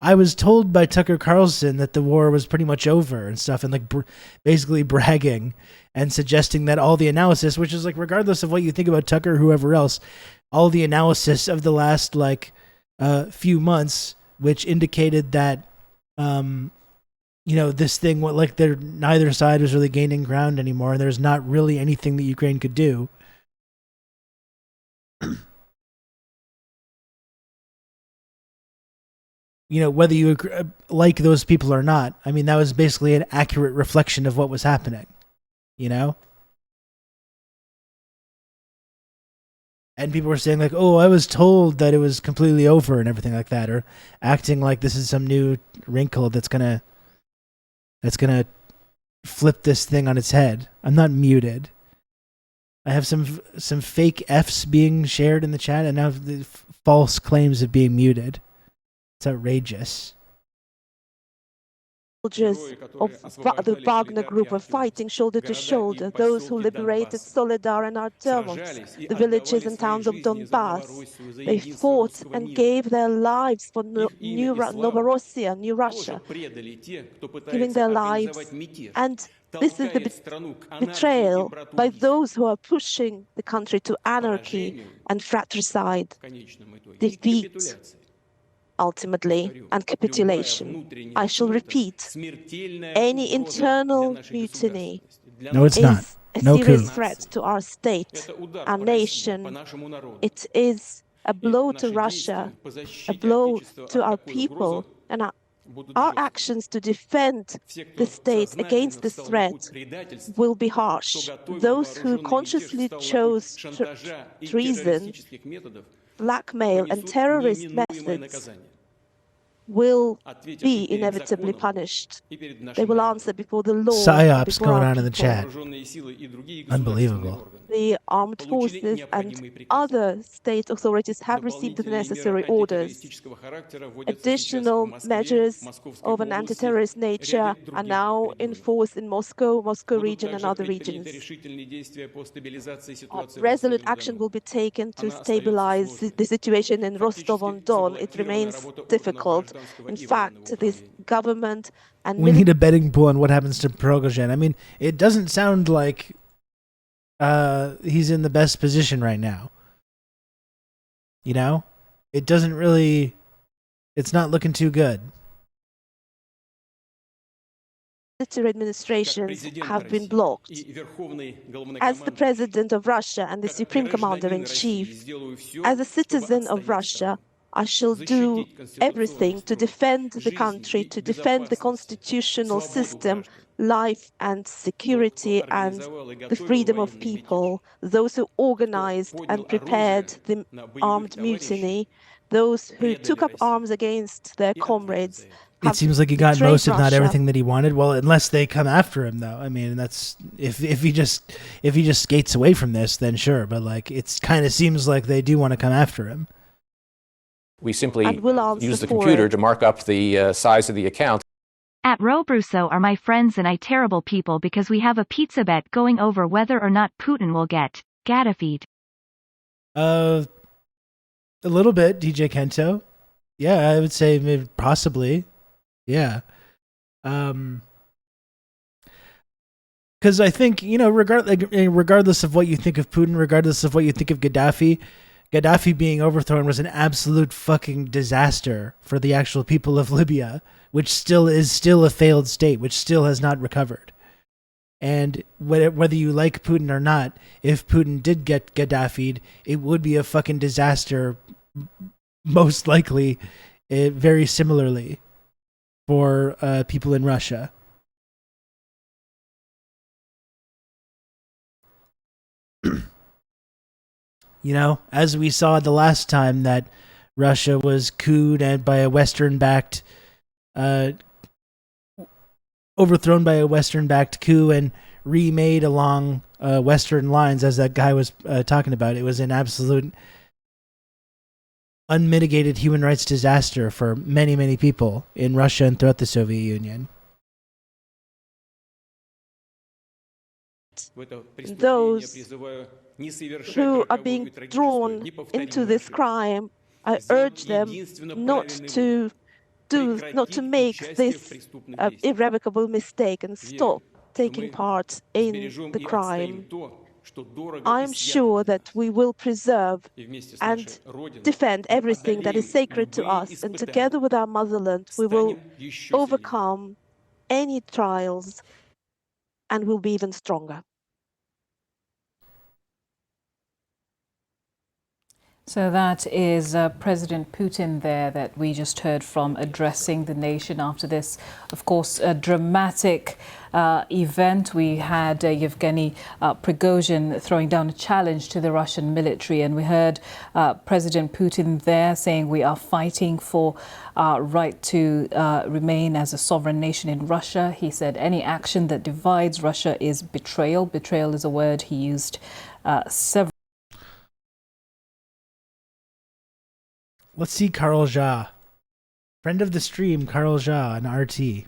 I was told by Tucker Carlson that the war was pretty much over and stuff, and like basically bragging and suggesting that all the analysis, which is like, regardless of what you think about Tucker or whoever else, all the analysis of the last like few months, which indicated that, you know, this thing, what like neither side was really gaining ground anymore, and there's not really anything that Ukraine could do. You know, whether you like those people or not, I mean, that was basically an accurate reflection of what was happening, you know? And people were saying like, oh, I was told that it was completely over and everything like that, or acting like this is some new wrinkle that's gonna flip this thing on its head. I'm not muted. I have some fake Fs being shared in the chat, and now the false claims of being muted. It's outrageous. soldiers of the Wagner group are fighting shoulder to shoulder, those who liberated Soledar and Artemovsk, the villages and towns of Donbass. They fought and gave their lives for Novorossiya, New Russia, giving their lives. And this is the betrayal by those who are pushing the country to anarchy and fratricide, defeat, ultimately, and capitulation. I shall repeat, any internal mutiny it's is not. a No serious coup. threat to our state, our nation. It is a blow to Russia, a blow to our people, and our actions to defend the state against this threat will be harsh. Those who consciously chose treason, blackmail, and terrorist methods will be inevitably punished. They will answer before the law. Psyops going on in the chat. Unbelievable. The armed forces and other state authorities have received the necessary orders. Additional measures of an anti-terrorist nature are now in force in Moscow region, and other regions. Resolute action will be taken to stabilize the situation in Rostov-on-Don. It remains difficult. In fact, this government and we need a betting pool on what happens to Prigozhin. I mean, it doesn't sound like he's in the best position right now. You know? It doesn't really... It's not looking too good. Military administrations have been blocked. As the President of Russia and the Supreme Commander-in-Chief, as a citizen of Russia, I shall do everything to defend the country, to defend the constitutional system, life and security and the freedom of people, those who organized and prepared the armed mutiny, those who took up arms against their comrades. It seems like he got most, if not everything, that he wanted. Well, unless they come after him, though. I mean, that's if he just skates away from this, then sure. But like, it's kind of seems like they do want to come after him. We simply use the computer to mark up the size of the account. At Robruso are my friends and I terrible people because we have a pizza bet going over whether or not Putin will get Gaddafied. A little bit, DJ Kento. Yeah, I would say maybe possibly. Yeah. Because I think, regardless of what you think of Putin, regardless of what you think of Gaddafi being overthrown was an absolute fucking disaster for the actual people of Libya, which still is a failed state, which still has not recovered. And whether you like Putin or not, if Putin did get Gaddafied, it would be a fucking disaster, most likely, very similarly, for people in Russia. As we saw the last time that Russia was couped and by a Western-backed, overthrown by a Western-backed coup and remade along Western lines, as that guy was talking about. It was an absolute unmitigated human rights disaster for many, many people in Russia and throughout the Soviet Union. Those who are being drawn into this crime, I urge them not to make this irrevocable mistake and stop taking part in the crime. I am sure that we will preserve and defend everything that is sacred to us, and together with our motherland, we will overcome any trials and will be even stronger. So that is President Putin there that we just heard from addressing the nation after this, of course, a dramatic event. We had Yevgeny Prigozhin throwing down a challenge to the Russian military, and we heard President Putin there saying we are fighting for our right to remain as a sovereign nation in Russia. He said any action that divides Russia is betrayal. Betrayal is a word he used several. Let's see Carl Jha. Friend of the stream, Carl Jha on RT.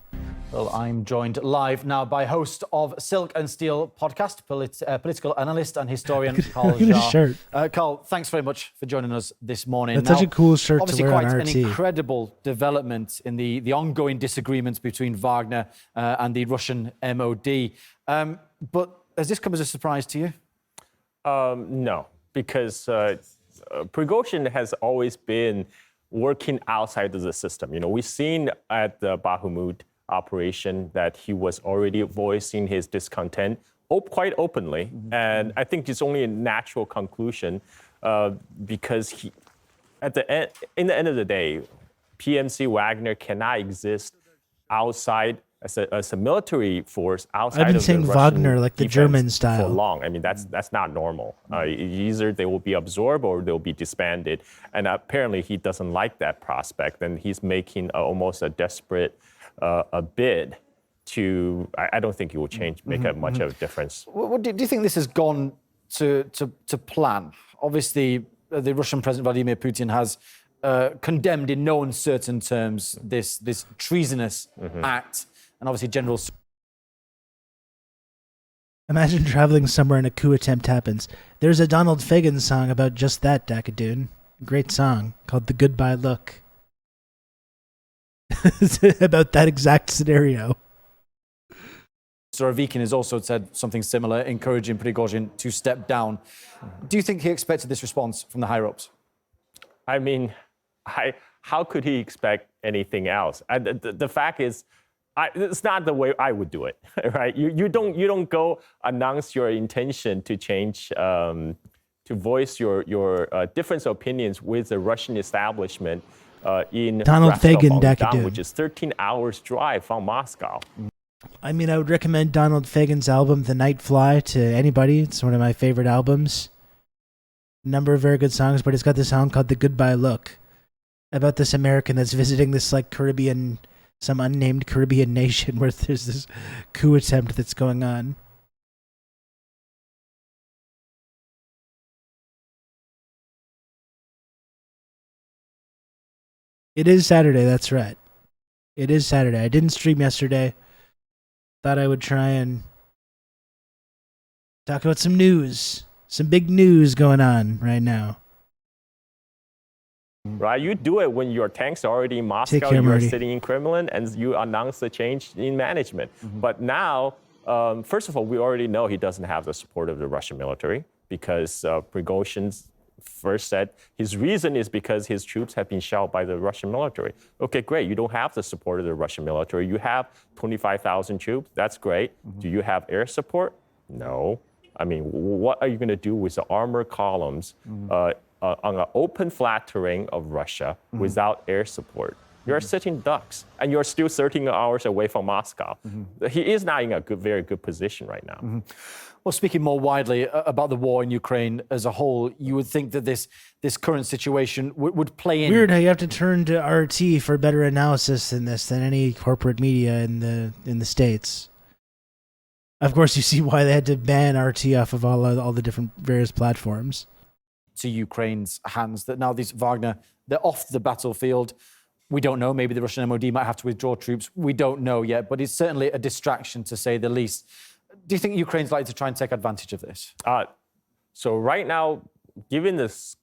Well, I'm joined live now by host of Silk and Steel podcast, political analyst and historian Carl Jha. Carl, thanks very much for joining us this morning. That's such a cool shirt obviously to wear quite on RT. An incredible development in the ongoing disagreements between Wagner and the Russian MOD. But has this come as a surprise to you? No, because Prigozhin has always been working outside of the system. We've seen at the Bakhmut operation that he was already voicing his discontent quite openly. And I think it's only a natural conclusion because in the end of the day, PMC Wagner cannot exist outside as a military force outside I've been of saying the Wagner Russian like the German style for long. I mean, that's not normal. Either they will be absorbed or they'll be disbanded. And apparently he doesn't like that prospect, and he's making almost a desperate a bid to. I don't think it will make much of a difference. Well, do you think this has gone to plan? Obviously, the Russian President Vladimir Putin has condemned in no uncertain terms this treasonous act. And obviously, General. Imagine traveling somewhere and a coup attempt happens. There's a Donald Fagen song about just that, Dakadoon. Great song called "The Goodbye Look." About that exact scenario. Surovikin has also said something similar, encouraging Prigozhin to step down. Do you think he expected this response from the higher-ups? I mean, how could he expect anything else? The fact is, it's not the way I would do it, right? You don't go announce your intention to change to voice your different opinions with the Russian establishment in Donald Fagan, Rostov-on-Don, which is 13 hours drive from Moscow. I mean, I would recommend Donald Fagan's album, The Night Fly, to anybody. It's one of my favorite albums. Number of very good songs, but it's got this song called The Goodbye Look about this American that's visiting this like Caribbean, some unnamed Caribbean nation where there's this coup attempt that's going on. It is Saturday, that's right. It is Saturday. I didn't stream yesterday. Thought I would try and talk about some news. Some big news going on right now. Right, you do it when your tanks are already in Moscow, care, you're Marty. sitting in Kremlin, and you announce the change in management. But now, first of all, we already know he doesn't have the support of the Russian military because Prigozhin's first said his reason is because his troops have been shelled by the Russian military. Okay, great. You don't have the support of the Russian military. You have 25,000 troops. That's great. Do you have air support? No. I mean, what are you going to do with the armored columns on an open, flat terrain of Russia without air support? You're sitting ducks, and you're still 13 hours away from Moscow. He is not in a very good position right now. Well, speaking more widely about the war in Ukraine as a whole, you would think that this current situation would play in. Weird how you have to turn to RT for better analysis than any corporate media in the States. Of course, you see why they had to ban RT off of all the different various platforms. To Ukraine's hands, that now these Wagner, they're off the battlefield. We don't know. Maybe the Russian MOD might have to withdraw troops. We don't know yet, but it's certainly a distraction, to say the least. Do you think Ukraine's likely to try and take advantage of this? So right now, given this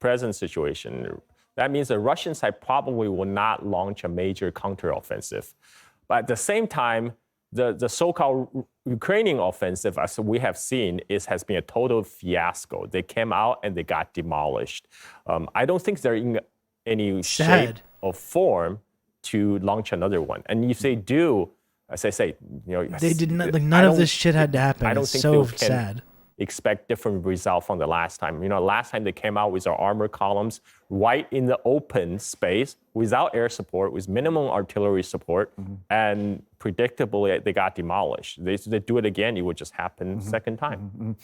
present situation, that means the Russian side probably will not launch a major counteroffensive. But at the same time, the so-called Ukrainian offensive, as we have seen, has been a total fiasco. They came out and they got demolished. I don't think they're in any shape or form to launch another one. And if they do, as I say, they did not. Like none of this shit had to happen. I don't it's think so they sad. Expect different result from the last time. Last time they came out with their armor columns right in the open space without air support, with minimum artillery support, and predictably they got demolished. They do it again, it would just happen second time.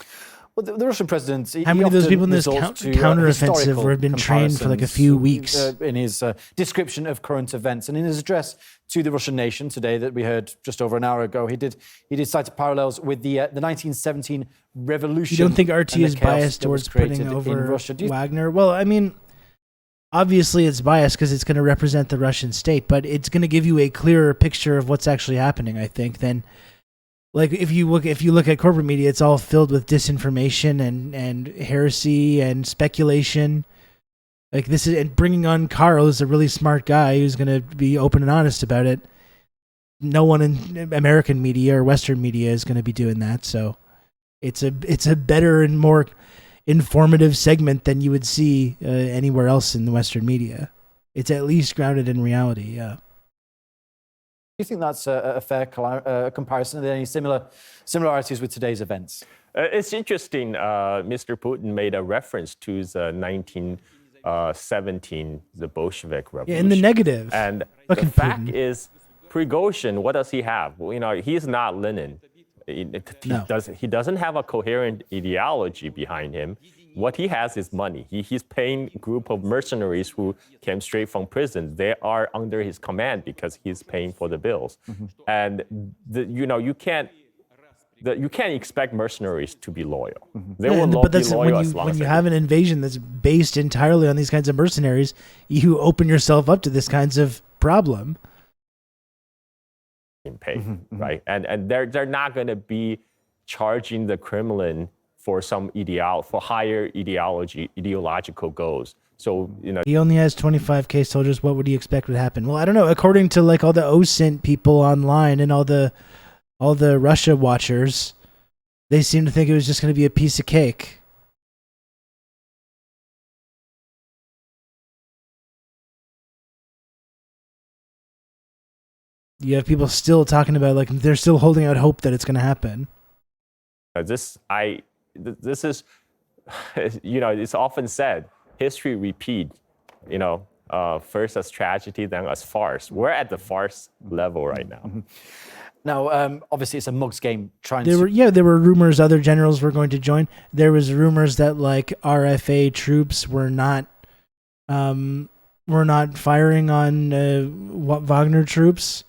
Well, the Russian president... How many of those people in this counteroffensive have been trained for like a few weeks? In his description of current events. And in his address to the Russian nation today that we heard just over an hour ago, he did cite parallels with the 1917 revolution. You don't think RT is biased towards putting over Wagner? Well, I mean, obviously it's biased because it's going to represent the Russian state, but it's going to give you a clearer picture of what's actually happening, I think, than... Like if you look at corporate media, it's all filled with disinformation and heresy and speculation. Like this is, and bringing on Carl, who's a really smart guy who's going to be open and honest about it. No one in American media or Western media is going to be doing that. So it's a better and more informative segment than you would see anywhere else in the Western media. It's at least grounded in reality. Yeah. Do you think that's a fair comparison? Are there any similarities with today's events? It's interesting. Mr. Putin made a reference to the 1917, the Bolshevik Revolution. Yeah, in the negative. And Fucking the fact Putin. is, Prigozhin, what does he have? Well, he's not Lenin. He doesn't have a coherent ideology behind him. What he has is money. He's paying a group of mercenaries who came straight from prison. They are under his command because he's paying for the bills. And you can't expect mercenaries to be loyal. They will not be loyal as long as when you have an invasion that's based entirely on these kinds of mercenaries, you open yourself up to this kinds of problem. Pay, right? And they're not going to be charging the Kremlin for higher ideological goals. So, He only has 25,000 soldiers. What would you expect would happen? Well, I don't know. According to like all the OSINT people online and all the Russia watchers, they seem to think it was just going to be a piece of cake. You have people still talking about like they're still holding out hope that it's going to happen. This is it's often said, history repeat, first as tragedy, then as farce. We're at the farce level right now. Now, obviously, it's a mugs game. There were rumors other generals were going to join. There was rumors that like RFA troops were not firing on Wagner troops.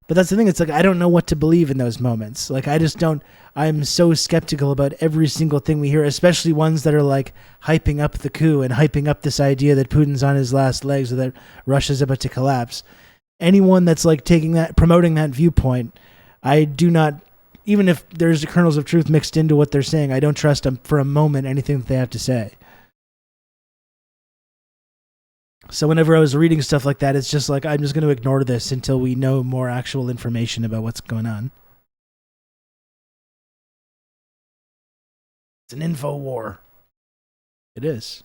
But that's the thing. It's like I don't know what to believe in those moments. Like I just don't. I'm so skeptical about every single thing we hear, especially ones that are like hyping up the coup and hyping up this idea that Putin's on his last legs or that Russia's about to collapse. Anyone that's like promoting that viewpoint, I do not, even if there's kernels of truth mixed into what they're saying, I don't trust them for a moment, anything that they have to say. So whenever I was reading stuff like that, it's just like, I'm just going to ignore this until we know more actual information about what's going on. It's an info war. It is.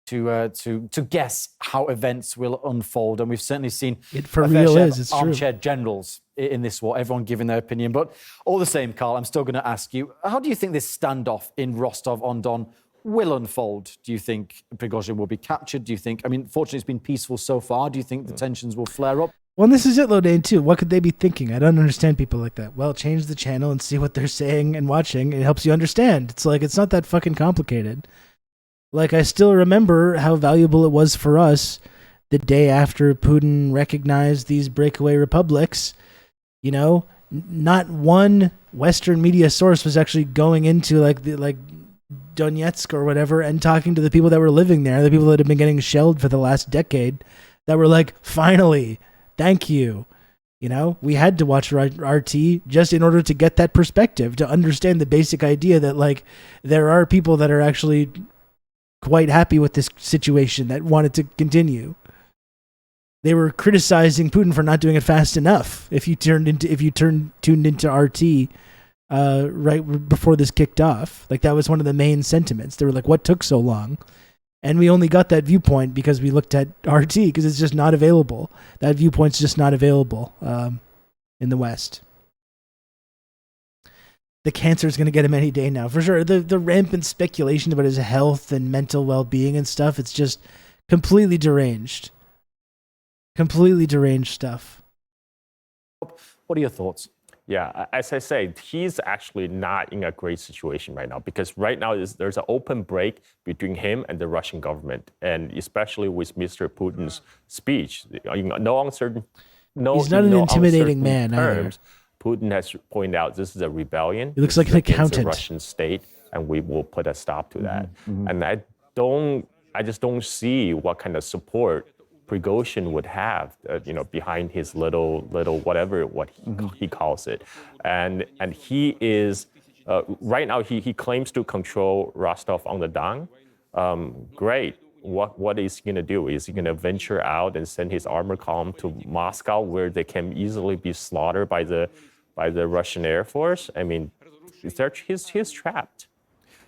To guess how events will unfold, and we've certainly seen it for real is. It's armchair true. generals in this war, everyone giving their opinion. But all the same, Carl, I'm still going to ask you: how do you think this standoff in Rostov-on-Don will unfold? Do you think Prigozhin will be captured? Do you think? I mean, fortunately, it's been peaceful so far. Do you think the tensions will flare up? Well, this is it, Lodane, too. What could they be thinking? I don't understand people like that. Well, change the channel and see what they're saying and watching. It helps you understand. It's like, it's not that fucking complicated. Like, I still remember how valuable it was for us the day after Putin recognized these breakaway republics. You know, not one Western media source was actually going into like Donetsk or whatever and talking to the people that were living there, the people that had been getting shelled for the last decade, that were like, finally, thank you. You know, we had to watch RT just in order to get that perspective, to understand the basic idea that like there are people that are actually quite happy with this situation that wanted to continue. They were criticizing Putin for not doing it fast enough. If you tuned into RT right before this kicked off, like that was one of the main sentiments. They were like, "What took so long?" And we only got that viewpoint because we looked at RT because it's just not available. That viewpoint's just not available in the West. The cancer is going to get him any day now, for sure. The rampant speculation about his health and mental well-being and stuff, it's just completely deranged. Completely deranged stuff. What are your thoughts? Yeah, as I say, he's actually not in a great situation right now because right now there's an open break between him and the Russian government, and especially with Mr. Putin's speech. He's not an intimidating man terms, Putin has pointed out this is a rebellion. He looks like an accountant. The Russian state, and we will put a stop to that. And I just don't see what kind of support Prigozhin would have, behind his little whatever he calls it, and he is right now he claims to control Rostov-on-the-Don. Great. What is he going to do? Is he going to venture out and send his armor column to Moscow, where they can easily be slaughtered by the Russian Air Force? I mean, he's trapped.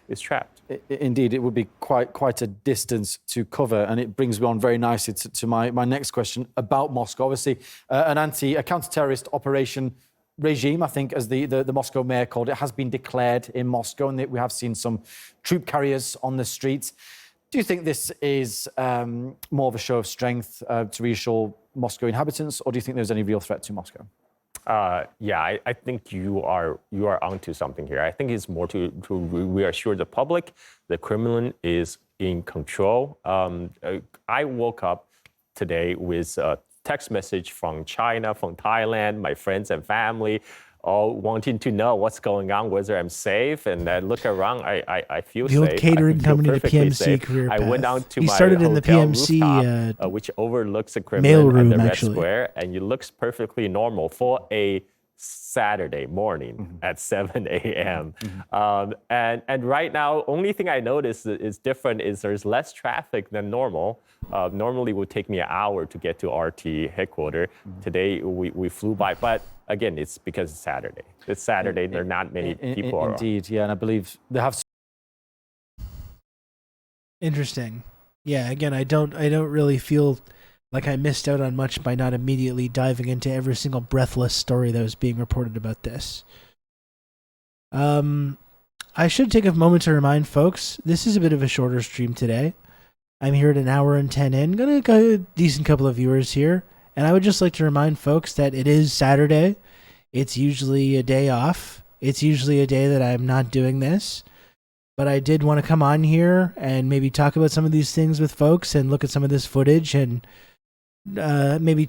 He's trapped. Indeed, it would be quite a distance to cover, and it brings me on very nicely to my next question about Moscow. Obviously, a counter-terrorist operation regime, I think, as the Moscow mayor called it, has been declared in Moscow, and we have seen some troop carriers on the streets. Do you think this is more of a show of strength to reassure Moscow inhabitants, or do you think there's any real threat to Moscow? I think you are onto something here. I think it's more to reassure the public the Kremlin is in control. I woke up today with a text message from China, from Thailand, my friends and family, all wanting to know what's going on, whether I'm safe. And I look around, I feel safe. The old catering company to PMC safe. career path. I went down to he my started hotel in the PMC rooftop, which overlooks the Kremlin and the Red Square, and it looks perfectly normal for a Saturday morning at 7 a.m. And right now, only thing I notice is different is there's less traffic than normal. Normally it would take me an hour to get to RT headquarters. Today we flew by, but again, it's because it's Saturday. It's Saturday, there are not many people around. Indeed, yeah, and I believe they have. Interesting. Yeah, again, I don't really feel like I missed out on much by not immediately diving into every single breathless story that was being reported about this. I should take a moment to remind folks, this is a bit of a shorter stream today. I'm here at an hour and 10 in. Gonna got a decent couple of viewers here. And I would just like to remind folks that it is Saturday. It's usually a day off. It's usually a day that I'm not doing this. But I did want to come on here and maybe talk about some of these things with folks and look at some of this footage and maybe,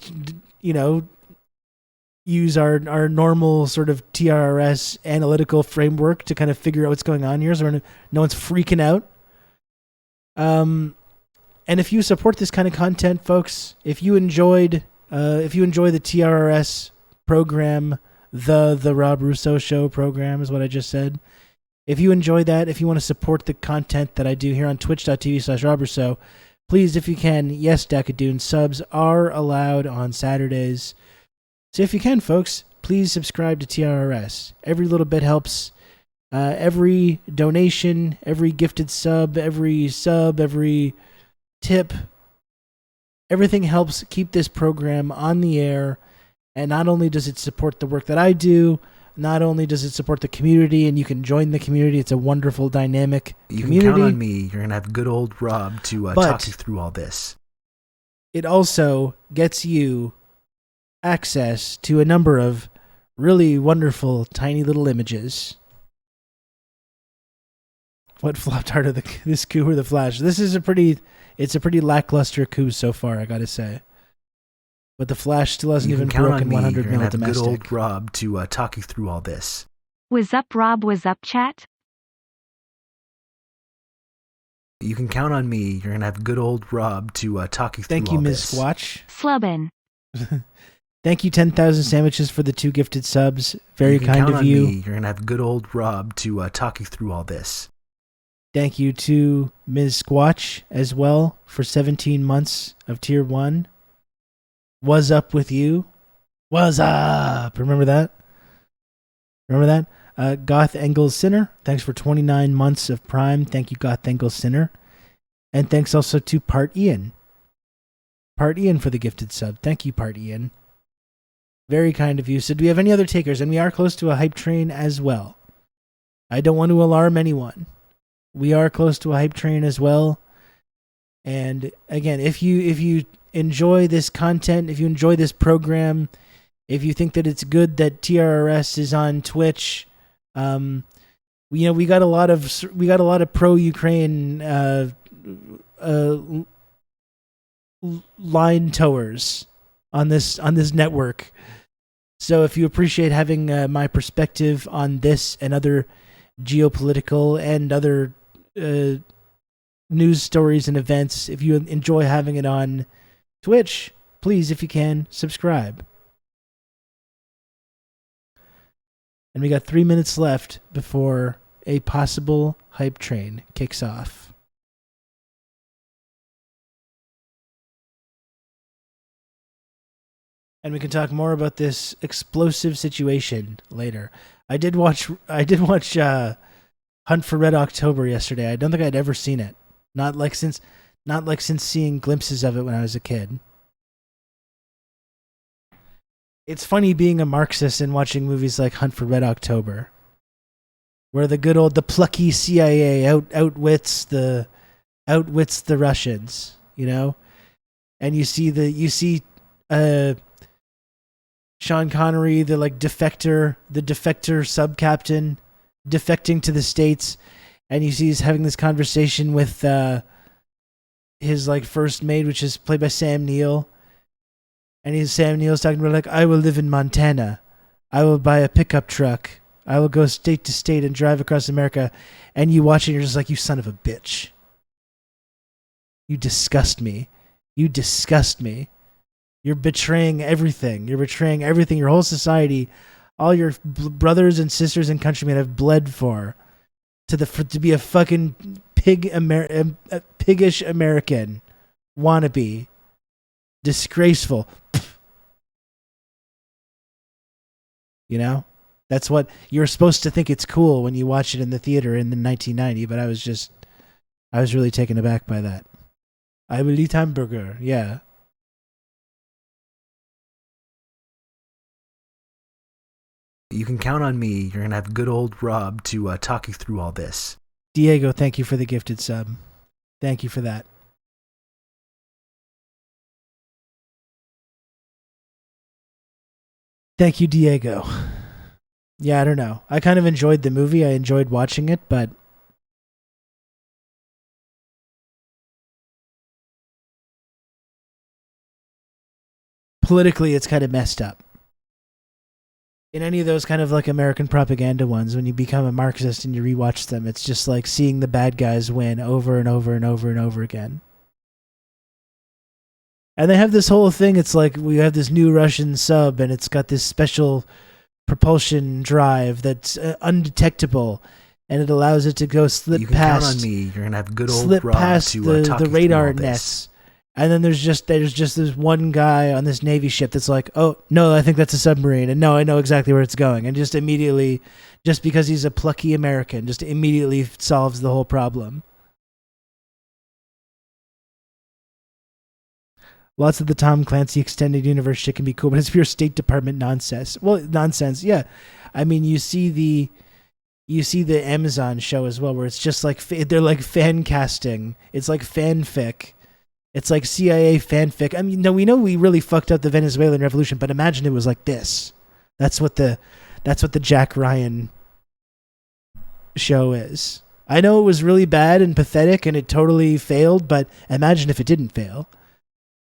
use our normal sort of TRRS analytical framework to kind of figure out what's going on here so no one's freaking out. And if you support this kind of content, folks, if you enjoy the TRRS program, the Rob Russo Show program is what I just said. If you enjoy that, if you want to support the content that I do here on twitch.tv/RobRusso, please, if you can, yes, Dakadoon, subs are allowed on Saturdays. So if you can, folks, please subscribe to TRRS. Every little bit helps. Every donation, every gifted sub, every tip, everything helps keep this program on the air. And not only does it support the work that I do, not only does it support the community, and you can join the community. It's a wonderful, dynamic community. You can count on me. You're going to have good old Rob to talk you through all this. It also gets you access to a number of really wonderful, tiny little images. What flopped harder, this coup or the Flash? It's a pretty lackluster coup so far, I gotta say. But the Flash still hasn't even broken 100 mil domestic. Good old Rob to talk you through all this. Was up, Rob? Was up, chat? You can count on me. You're gonna have good old Rob to talk you through all this. Thank you, Ms. Swatch. Slubbin. Thank you, 10,000 sandwiches for the 2 gifted subs. Very kind of you. You can count on me. You're gonna have good old Rob to talk you through all this. Thank you to Ms. Squatch as well for 17 months of Tier 1. Was up with you? Was up? Remember that? Goth Engels Sinner, thanks for 29 months of Prime. Thank you, Goth Engels Sinner. And thanks also to Part Ian. Part Ian for the gifted sub. Thank you, Part Ian. Very kind of you. So do we have any other takers? And we are close to a hype train as well. I don't want to alarm anyone. We are close to a hype train as well. And again, if you enjoy this content, if you enjoy this program, if you think that it's good that TRRS is on Twitch, we got a lot of pro-Ukraine line towers on this network. So if you appreciate having my perspective on this and other geopolitical and other news stories and events, if you enjoy having it on Twitch, please, if you can, subscribe. And we got 3 minutes left before a possible hype train kicks off. And we can talk more about this explosive situation later. I did watch Hunt for Red October yesterday. I don't think I'd ever seen it. Not like since seeing glimpses of it when I was a kid. It's funny being a Marxist and watching movies like Hunt for Red October, where the plucky CIA outwits the Russians, and you see Sean Connery, the defector sub-captain, defecting to the States, and you see he's having this conversation with his first mate, which is played by Sam Neill. And Sam Neill's talking about I will live in Montana. I will buy a pickup truck. I will go state to state and drive across America. And you watch it and you're just like, you son of a bitch. You disgust me. You disgust me. You're betraying everything. You're betraying everything. Your whole society, all your brothers and sisters and countrymen have bled for, to be a fucking piggish American wannabe. Disgraceful. That's what you're supposed to think. It's cool when you watch it in the theater in the 1990, but I was really taken aback by that. I will eat hamburger. Yeah. You can count on me. You're going to have good old Rob to talk you through all this. Diego, thank you for the gifted sub. Thank you for that. Thank you, Diego. Yeah, I don't know. I kind of enjoyed the movie. I enjoyed watching it, but politically it's kind of messed up. In any of those kind of like American propaganda ones, when you become a Marxist and you rewatch them, it's just like seeing the bad guys win over and over and over and over again. And they have this whole thing, it's like we have this new Russian sub and it's got this special propulsion drive that's undetectable, and it allows it to go slip you can past. Count on me. You're gonna have good old slip Rob past to talk the you radar through all nets. And then there's just this one guy on this Navy ship that's like, oh no, I think that's a submarine, and no, I know exactly where it's going, and just immediately, just because he's a plucky American, just immediately solves the whole problem. Lots of the Tom Clancy extended universe shit can be cool, but it's pure State Department nonsense. Well, nonsense, yeah. I mean, you see the Amazon show as well, where it's just like they're like fan casting. It's like fanfic. It's like CIA fanfic. I mean, no, we know we really fucked up the Venezuelan revolution, but imagine it was like this. That's what the Jack Ryan show is. I know it was really bad and pathetic, and it totally failed, but imagine if it didn't fail.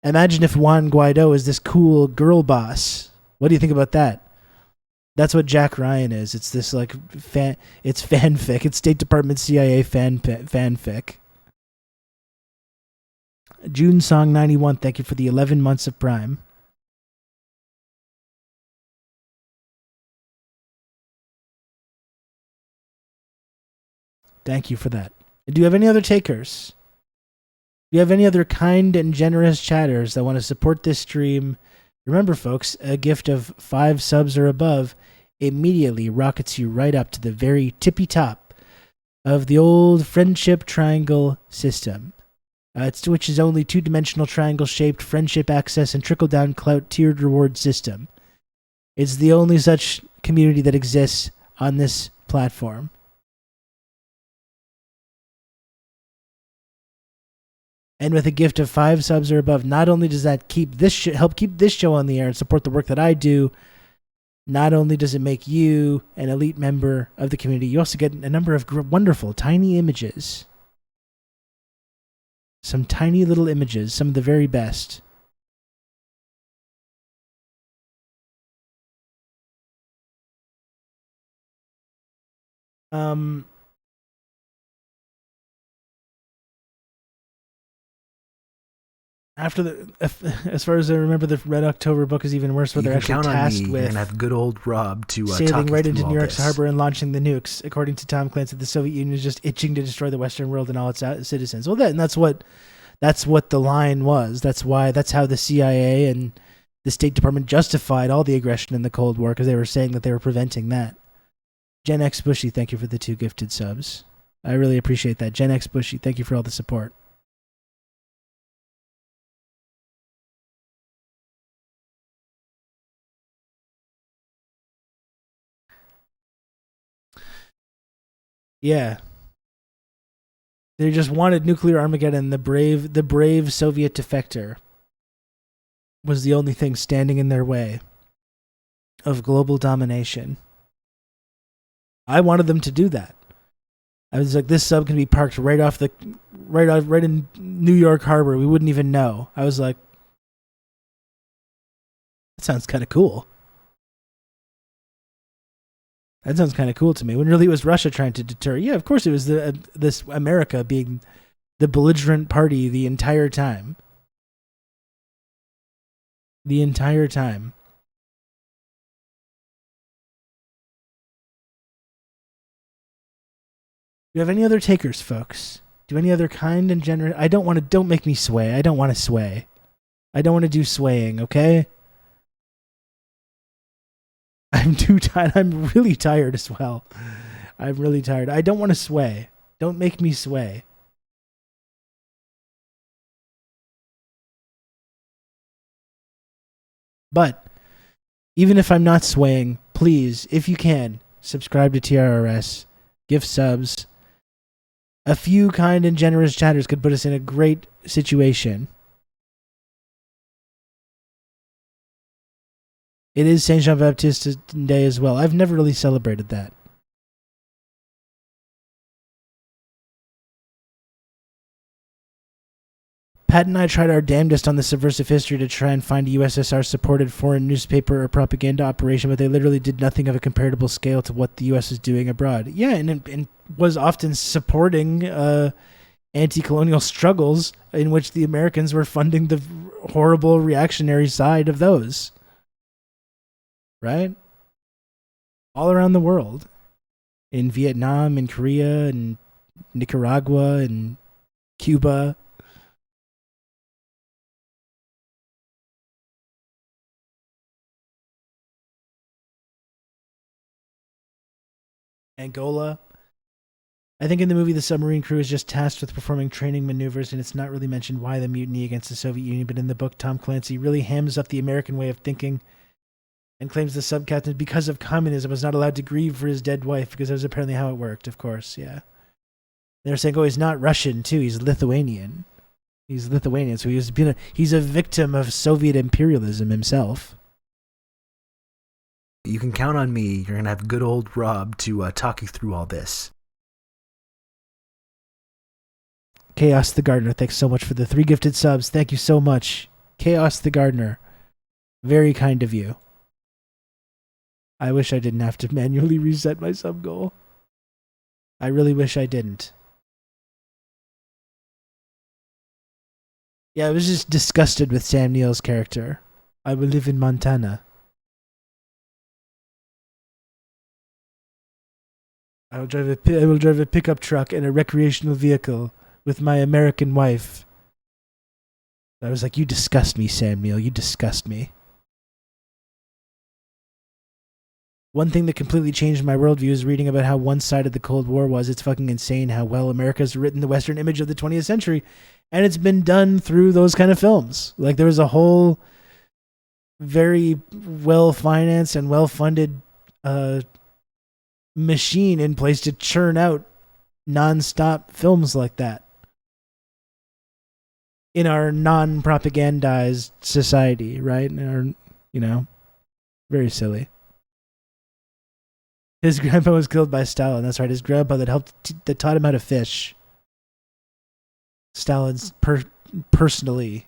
Imagine if Juan Guaido is this cool girl boss. What do you think about that? That's what Jack Ryan is. It's this like it's fanfic. It's State Department CIA fanfic. June Song 91, thank you for the 11 months of Prime. Thank you for that. Do you have any other takers? Do you have any other kind and generous chatters that want to support this stream? Remember, folks, a gift of 5 subs or above immediately rockets you right up to the very tippy top of the old friendship triangle system. Which is only 2-dimensional triangle-shaped friendship access and trickle-down clout tiered reward system. It's the only such community that exists on this platform. And with a gift of 5 subs or above, not only does that help keep this show on the air and support the work that I do, not only does it make you an elite member of the community, you also get a number of wonderful tiny images. Some tiny little images, some of the very best. After as far as I remember, the Red October book is even worse, where they're actually tasked with and have good old Rob to sailing right into New York's harbor and launching the nukes. According to Tom Clancy, the Soviet Union is just itching to destroy the Western world and all its citizens. Well, that's what the line was. That's how the CIA and the State Department justified all the aggression in the Cold War, because they were saying that they were preventing that. Gen X Bushy, thank you for the 2 gifted subs. I really appreciate that. Gen X Bushy, thank you for all the support. Yeah. They just wanted nuclear Armageddon. The brave Soviet defector was the only thing standing in their way of global domination. I wanted them to do that. I was like, this sub can be parked right in New York Harbor. We wouldn't even know. I was like, that sounds kind of cool. That sounds kind of cool to me. When really it was Russia trying to deter. Yeah, of course it was this America being the belligerent party the entire time. The entire time. Do you have any other takers, folks? Do any other kind and generous? Don't make me sway. I don't want to sway. I don't want to do swaying, okay? I'm too tired. I'm really tired as well. I'm really tired. I don't want to sway. Don't make me sway. But even if I'm not swaying, please, if you can, subscribe to TRRS, give subs. A few kind and generous chatters could put us in a great situation. It is Saint Jean Baptiste Day as well. I've never really celebrated that. Pat and I tried our damnedest on the Subversive History to try and find a USSR-supported foreign newspaper or propaganda operation, but they literally did nothing of a comparable scale to what the U.S. is doing abroad. Yeah, and was often supporting anti-colonial struggles in which the Americans were funding the horrible reactionary side of those. Right? All around the world. In Vietnam, in Korea, in Nicaragua, and Cuba. Angola. I think in the movie the submarine crew is just tasked with performing training maneuvers, and it's not really mentioned why the mutiny against the Soviet Union, but in the book Tom Clancy really hams up the American way of thinking and claims the sub-captain, because of communism, was not allowed to grieve for his dead wife, because that was apparently how it worked, of course, yeah. They're saying, oh, he's not Russian, too, he's Lithuanian. He's Lithuanian, so he's a victim of Soviet imperialism himself. You can count on me. You're going to have good old Rob to talk you through all this. Chaos the Gardener, thanks so much for the 3 gifted subs. Thank you so much. Chaos the Gardener. Very kind of you. I wish I didn't have to manually reset my sub goal. I really wish I didn't. Yeah, I was just disgusted with Sam Neill's character. I will live in Montana. I will drive a pickup truck and a recreational vehicle with my American wife. I was like, you disgust me, Sam Neill. You disgust me. One thing that completely changed my worldview is reading about how one-sided the Cold War was. It's fucking insane how well America's written the Western image of the 20th century. And it's been done through those kind of films. Like, there was a whole very well-financed and well-funded machine in place to churn out non-stop films like that in our non-propagandized society, right? In our, very silly. His grandpa was killed by Stalin. That's right. His grandpa that taught him how to fish. Stalin's personally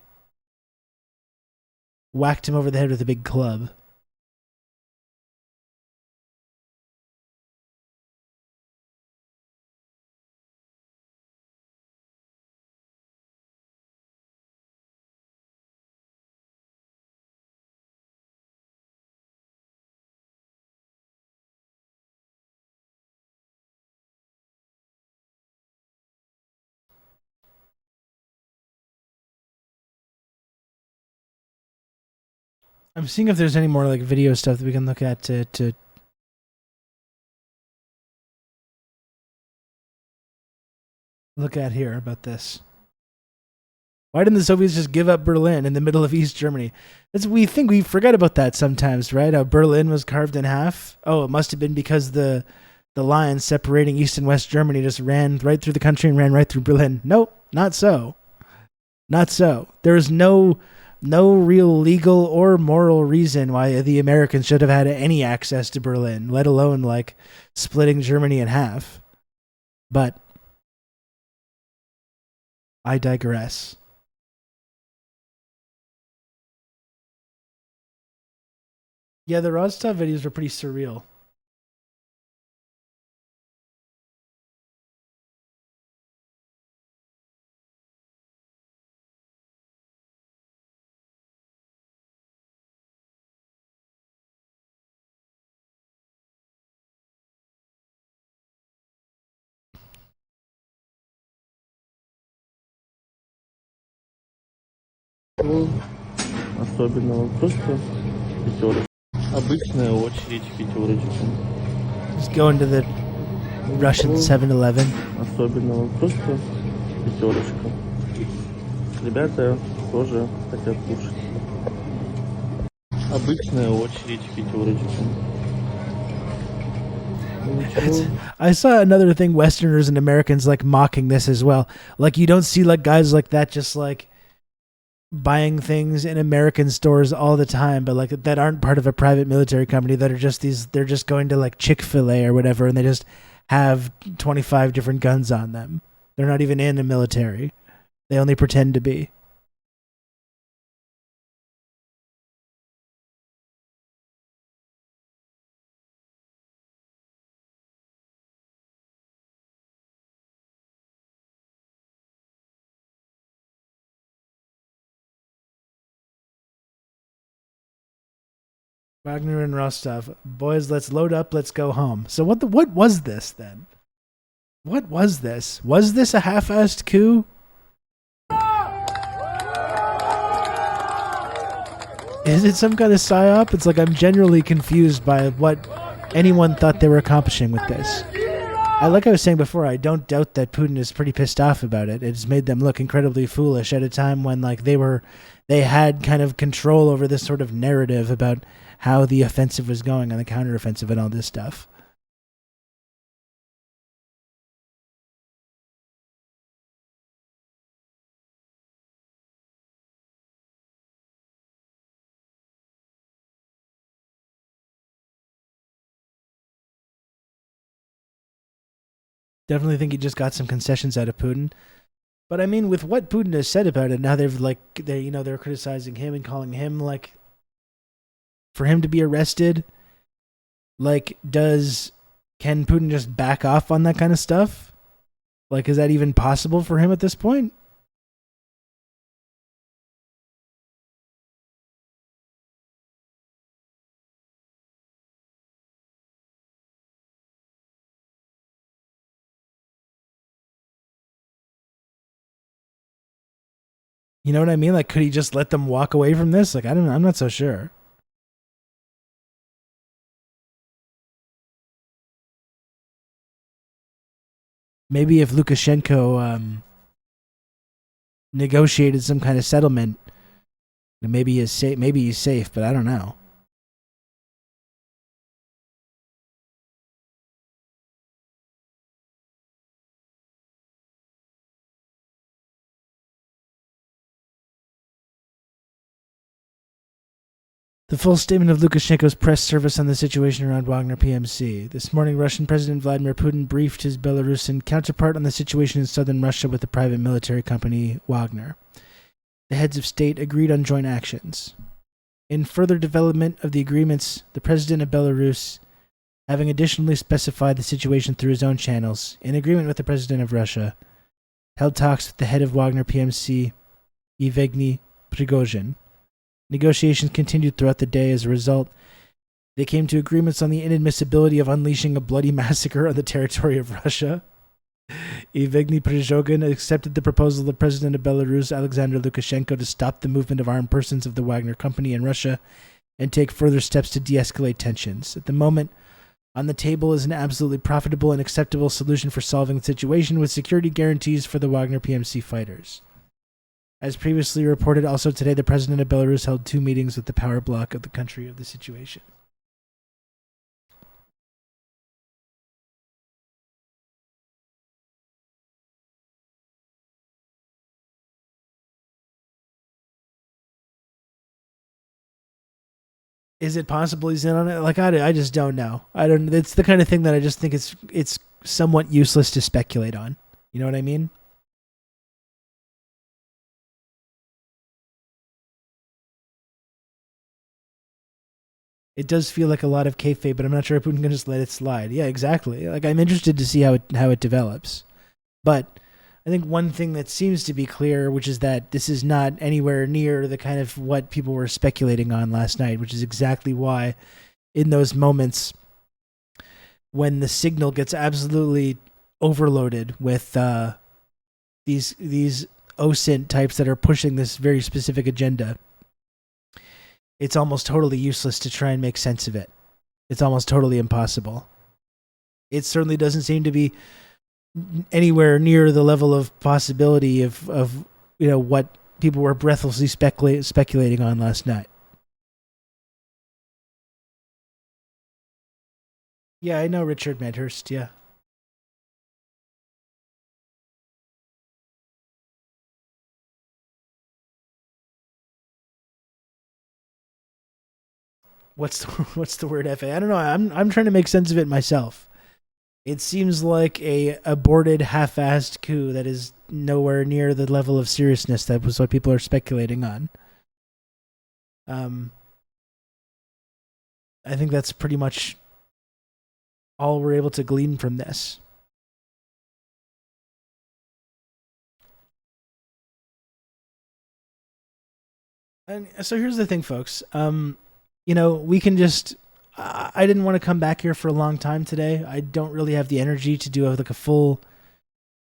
whacked him over the head with a big club. I'm seeing if there's any more like video stuff that we can look at to look at here about this. Why didn't the Soviets just give up Berlin in the middle of East Germany? We forget about that sometimes, right? How Berlin was carved in half. Oh, it must have been because the line separating East and West Germany just ran right through the country and ran right through Berlin. Nope, not so. Not so. There is no real legal or moral reason why the Americans should have had any access to Berlin, let alone like splitting Germany in half. But I digress. Yeah, the Rostov videos were pretty surreal. Особенного, просто пятерочка. Обычная очередь пятерочка. Just go into the Russian 7-Eleven. Особенного, просто пятерочка. Ребята тоже хотят кушать. Обычная очередь пятерочка. I saw another thing, Westerners and Americans like mocking this as well. Like you don't see like guys like that just like buying things in American stores all the time, but like that aren't part of a private military company, that are just they're just going to like Chick-fil-A or whatever, and they just have 25 different guns on them. They're not even in the military. They only pretend to be. Wagner and Rostov. Boys, let's load up, let's go home. So what was this then? What was this? Was this a half-assed coup? Is it some kind of psyop? It's like I'm generally confused by what anyone thought they were accomplishing with this. Like I was saying before, I don't doubt that Putin is pretty pissed off about it. It's made them look incredibly foolish at a time when like they had kind of control over this sort of narrative about how the offensive was going and the counteroffensive and all this stuff. Definitely think he just got some concessions out of Putin. But I mean, with what Putin has said about it, now they're criticizing him and calling him like, for him to be arrested. Like, can Putin just back off on that kind of stuff? Like, is that even possible for him at this point? You know what I mean? Like, could he just let them walk away from this? Like, I don't know. I'm not so sure. Maybe if Lukashenko negotiated some kind of settlement, maybe he's safe. Maybe he's safe, but I don't know. The full statement of Lukashenko's press service on the situation around Wagner PMC. This morning, Russian President Vladimir Putin briefed his Belarusian counterpart on the situation in southern Russia with the private military company Wagner. The heads of state agreed on joint actions. In further development of the agreements, the President of Belarus, having additionally specified the situation through his own channels, in agreement with the President of Russia, held talks with the head of Wagner PMC, Yevgeny Prigozhin. Negotiations continued throughout the day. As a result, they came to agreements on the inadmissibility of unleashing a bloody massacre on the territory of Russia. Yevgeny Prigozhin accepted the proposal of the President of Belarus, Alexander Lukashenko, to stop the movement of armed persons of the Wagner Company in Russia and take further steps to de-escalate tensions. At the moment, on the table is an absolutely profitable and acceptable solution for solving the situation with security guarantees for the Wagner PMC fighters. As previously reported, also today, the President of Belarus held 2 meetings with the power bloc of the country of the situation. Is it possible he's in on it? Like, I just don't know. It's the kind of thing that I just think it's somewhat useless to speculate on. You know what I mean? It does feel like a lot of kayfabe, but I'm not sure if Putin can just let it slide. Yeah, exactly. Like, I'm interested to see how it develops. But I think one thing that seems to be clear, which is that this is not anywhere near the kind of what people were speculating on last night, which is exactly why in those moments when the signal gets absolutely overloaded with these OSINT types that are pushing this very specific agenda, it's almost totally useless to try and make sense of it. It's almost totally impossible. It certainly doesn't seem to be anywhere near the level of possibility of what people were breathlessly speculating on last night. Yeah, I know Richard Medhurst, yeah. What's the word FA? I don't know. I'm trying to make sense of it myself. It seems like a aborted, half-assed coup that is nowhere near the level of seriousness that was what people are speculating on. I think that's pretty much all we're able to glean from this. And so here's the thing, folks. We can just. I didn't want to come back here for a long time today. I don't really have the energy to do a full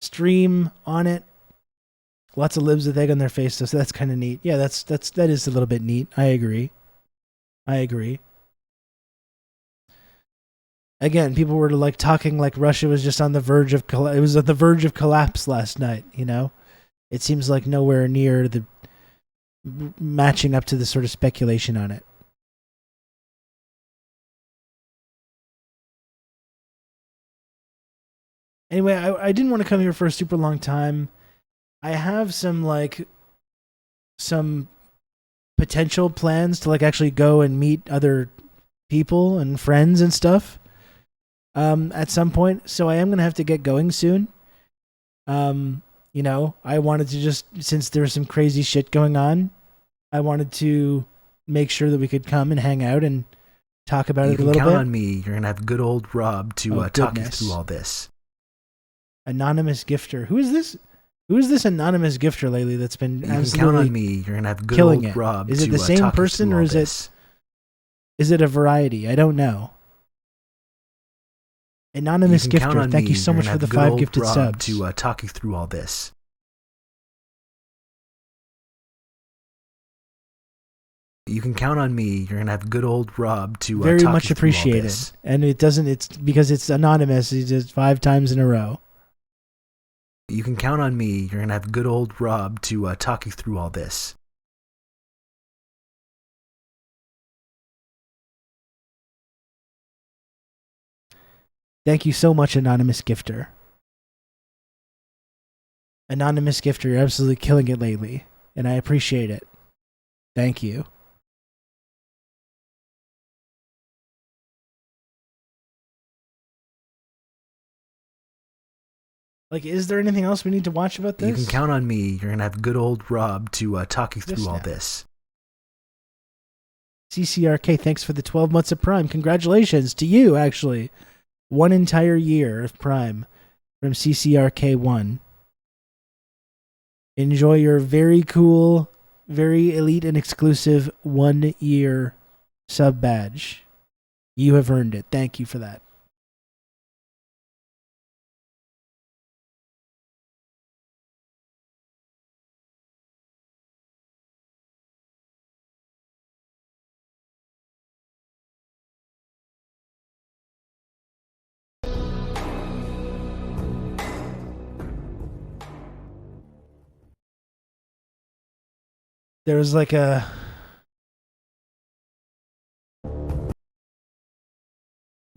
stream on it. Lots of libs with egg on their face, so that's kind of neat. Yeah, that is a little bit neat. I agree. Again, people were like talking like Russia was just on the verge of it was at the verge of collapse last night. It seems like nowhere near the matching up to the sort of speculation on it. Anyway, I didn't want to come here for a super long time. I have some potential plans to actually go and meet other people and friends and stuff at some point. So I am going to have to get going soon. I wanted to just, since there was some crazy shit going on, I wanted to make sure that we could come and hang out and talk about it a little bit. You can count on me. You're going to have good old Rob to talk you through all this. Anonymous gifter. Who is this? Who is this anonymous gifter lately that's been absolutely you can count on me. You're going to have good old it. Rob Is it the same person or is it a variety? I don't know. Anonymous gifter, thank you so much for the 5 gifted subs. To talk you through all this. You can count on me. You're going to have good old Rob to very talk much you through appreciated. all this. And it's because it's anonymous. He did 5 times in a row. You can count on me. You're going to have good old Rob to talk you through all this. Thank you so much, Anonymous Gifter. Anonymous Gifter, you're absolutely killing it lately, and I appreciate it. Thank you. Is there anything else we need to watch about this? You can count on me. You're going to have good old Rob to talk you through all this. CCRK, thanks for the 12 months of Prime. Congratulations to you, actually. 1 entire year of Prime from CCRK1. Enjoy your very cool, very elite and exclusive 1-year sub badge. You have earned it. Thank you for that. There was a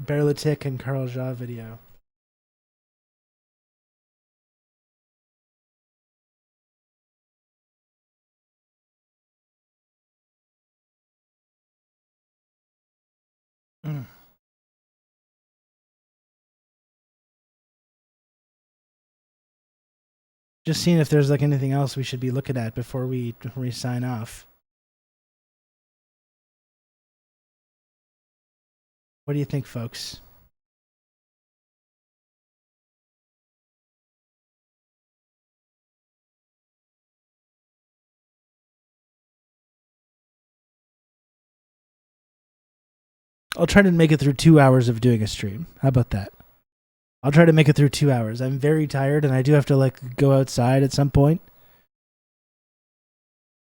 Berlitic and Carl Jha video. Just seeing if there's anything else we should be looking at before we sign off. What do you think, folks? I'll try to make it through 2 hours of doing a stream. How about that? I'll try to make it through 2 hours. I'm very tired and I do have to go outside at some point.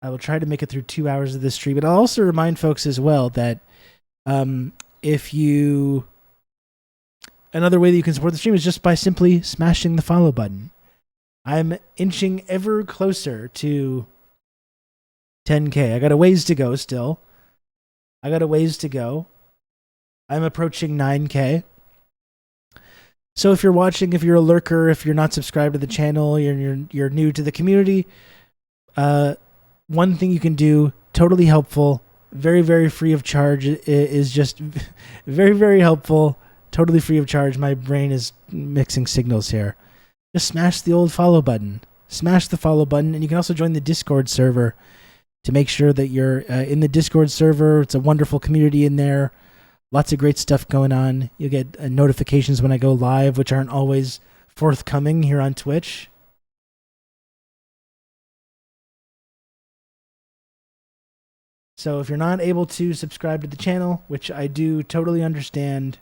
I will try to make it through 2 hours of this stream. But I'll also remind folks as well that another way that you can support the stream is just by simply smashing the follow button. I'm inching ever closer to 10K. I got a ways to go still. I'm approaching 9K. So if you're watching, if you're a lurker, if you're not subscribed to the channel, you're new to the community, one thing you can do, totally helpful, very, very free of charge, is just very, very helpful, totally free of charge. My brain is mixing signals here. Just smash the old follow button. Smash the follow button, and you can also join the Discord server to make sure that you're in the Discord server. It's a wonderful community in there. Lots of great stuff going on. You'll get notifications when I go live, which aren't always forthcoming here on Twitch. So if you're not able to subscribe to the channel, which I do totally understand,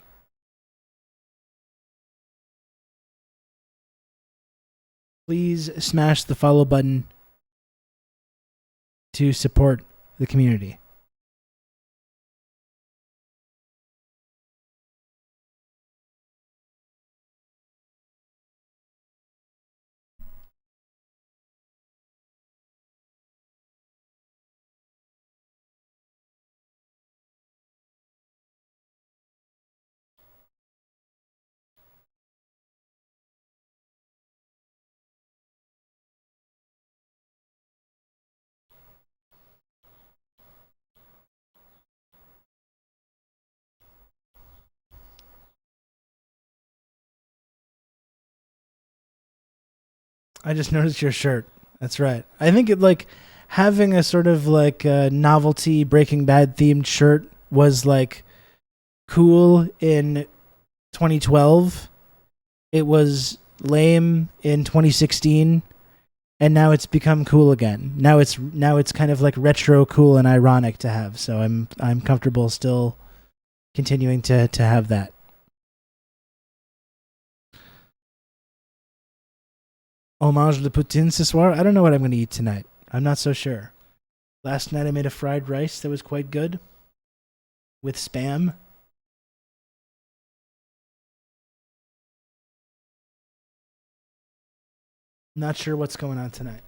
please smash the follow button to support the community. I just noticed your shirt. That's right. I think it like having a sort of like novelty Breaking Bad themed shirt was like cool in 2012. It was lame in 2016, and now it's become cool again. Now it's kind of like retro cool and ironic to have. So I'm comfortable still continuing to have that. Homage de poutine ce soir? I don't know what I'm going to eat tonight. I'm not so sure. Last night I made a fried rice that was quite good with Spam. Not sure what's going on tonight.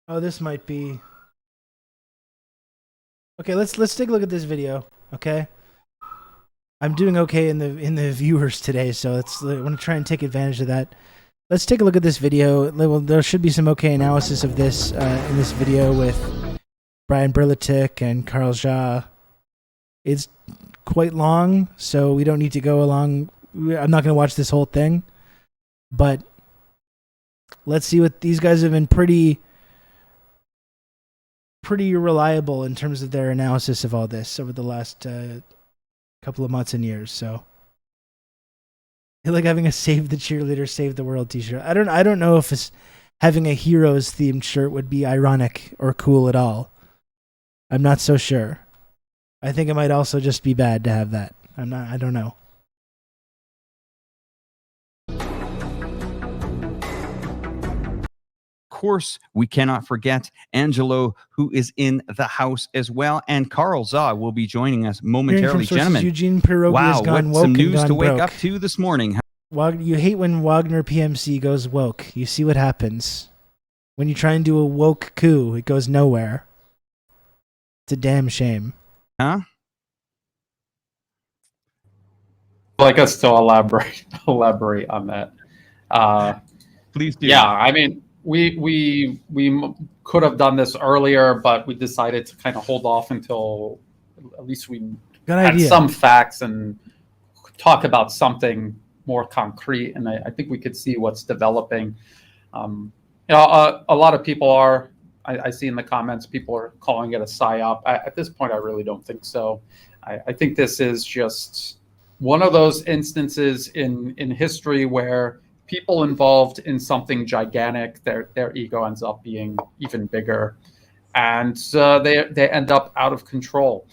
Oh, this might be... Okay, let's take a look at this video, okay? I'm doing okay in the viewers today, so I want to try and take advantage of that. Let's take a look at this video. There should be some okay analysis of this in this video with Brian Berlitik and Carl Jha. It's quite long, so we don't need to go along. I'm not going to watch this whole thing, but let's see what these guys have been pretty reliable in terms of their analysis of all this over the last couple of months and years. So I like having a "Save the Cheerleader, Save the World" t-shirt. I don't know if having a Heroes themed shirt would be ironic or cool at all. I'm not so sure. I think it might also just be bad to have that. I don't know. Course, we cannot forget Angelo, who is in the house as well, and Carl Jha will be joining us momentarily. Gentlemen, Eugene Pierogi wow, has gone what woke some news and gone to wake broke. up to this morning. You hate when Wagner PMC goes woke. You see what happens when you try and do a woke coup. It goes nowhere. It's a damn shame. Huh? I'd like us to elaborate on that. Please do. Yeah, I mean, we could have done this earlier, but we decided to kind of hold off until at least we had some facts and talk about something more concrete. And I think we could see what's developing. A lot of people are. I see in the comments people are calling it a psyop. At this point, I really don't think so. I think this is just one of those instances in history where people involved in something gigantic, their ego ends up being even bigger, and they end up out of control.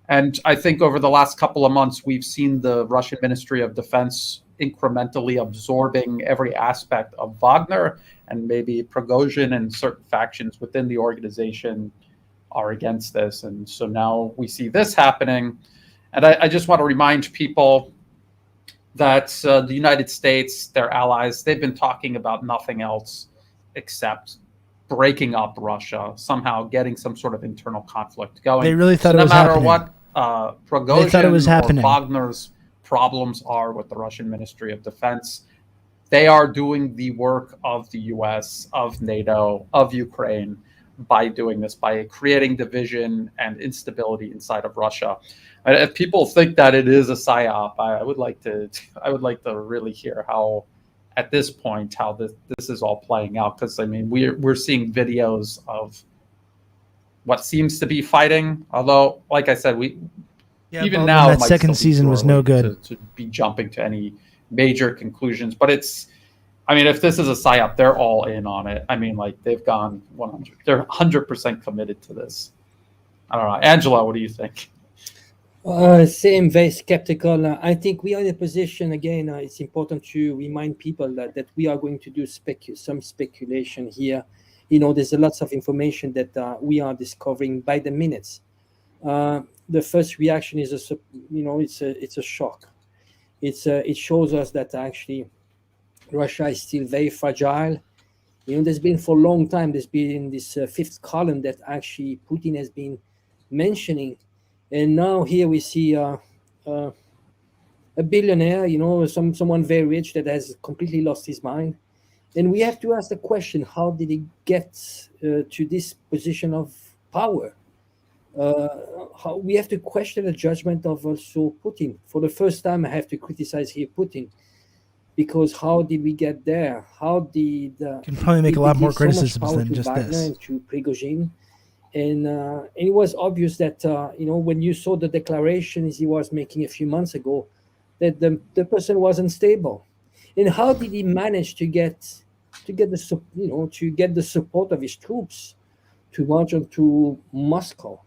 And I think over the last couple of months, we've seen the Russian Ministry of Defense incrementally absorbing every aspect of Wagner, and maybe Prigozhin and certain factions within the organization are against this. And so now we see this happening. And I just want to remind people that the United States, their allies, they've been talking about nothing else except breaking up Russia, somehow getting some sort of internal conflict going. They really thought so it was happening. No matter what Prigozhin or Wagner's problems are with the Russian Ministry of Defense, they are doing the work of the US, of NATO, of Ukraine by doing this, by creating division and instability inside of Russia. If people think that it is a psyop, I would like to really hear how, at this point, how this is all playing out. Because I mean, we're seeing videos of what seems to be fighting. Although, like I said, even now that second season was no good to be jumping to any major conclusions. But I mean, if this is a psyop, they're all in on it. I mean, like they've gone 100. They're 100% committed to this. I don't know, Angela, what do you think? Same, very skeptical. I think we are in a position, again, it's important to remind people that we are going to do some speculation here. There's a lots of information that we are discovering by the minutes. The first reaction is, it's a shock. It shows us that actually Russia is still very fragile. There's been for a long time, there's been this fifth column that actually Putin has been mentioning. And now here we see a billionaire, someone very rich that has completely lost his mind. And we have to ask the question, how did he get to this position of power? We have to question the judgment of also Putin. For the first time, I have to criticize here Putin, because how did we get there? How did... can probably make a lot more criticisms than just Wagner this. And to Prigozhin. And it was obvious that, when you saw the declarations he was making a few months ago, that the person was unstable. And how did he manage to get the support of his troops to march on to Moscow?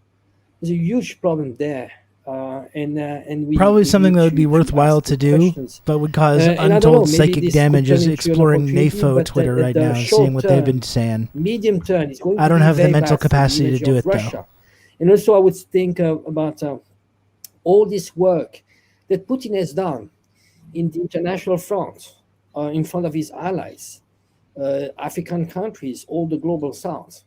There's a huge problem there. And we probably something that would be worthwhile to do, but would cause untold psychic damage. Is exploring NAFO Twitter right now, seeing what they've been saying. Medium term, it's going to I don't be have the very mental bad for the capacity to image do of it Russia. though. And also, I would think about all this work that Putin has done in the international front, in front of his allies, African countries, all the global South.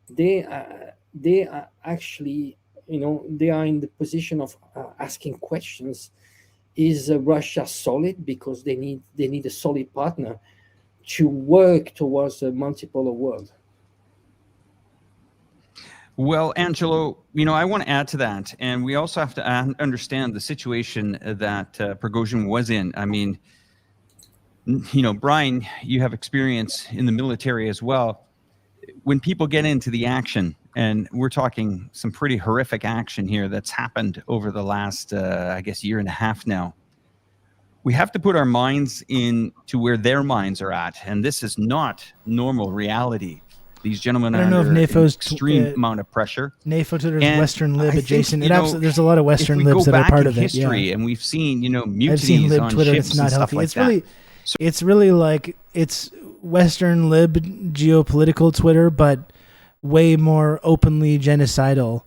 They are actually. They are in the position of asking questions. Is Russia solid? Because they need a solid partner to work towards a multipolar world. Well, Angelo, I want to add to that. And we also have to understand the situation that Prigozhin was in. I mean, Brian, you have experience in the military as well. When people get into the action, and we're talking some pretty horrific action here that's happened over the last, year and a half now. We have to put our minds into where their minds are at. And this is not normal reality. These gentlemen are under an extreme amount of pressure. NAFO Twitter is Western Lib adjacent. There's a lot of Western Libs that are part of it. History, and we've seen, mutinies I've seen Lib on Twitter. ships It's not and stuff healthy. like that. It's really like it's Western Lib geopolitical Twitter, but way more openly genocidal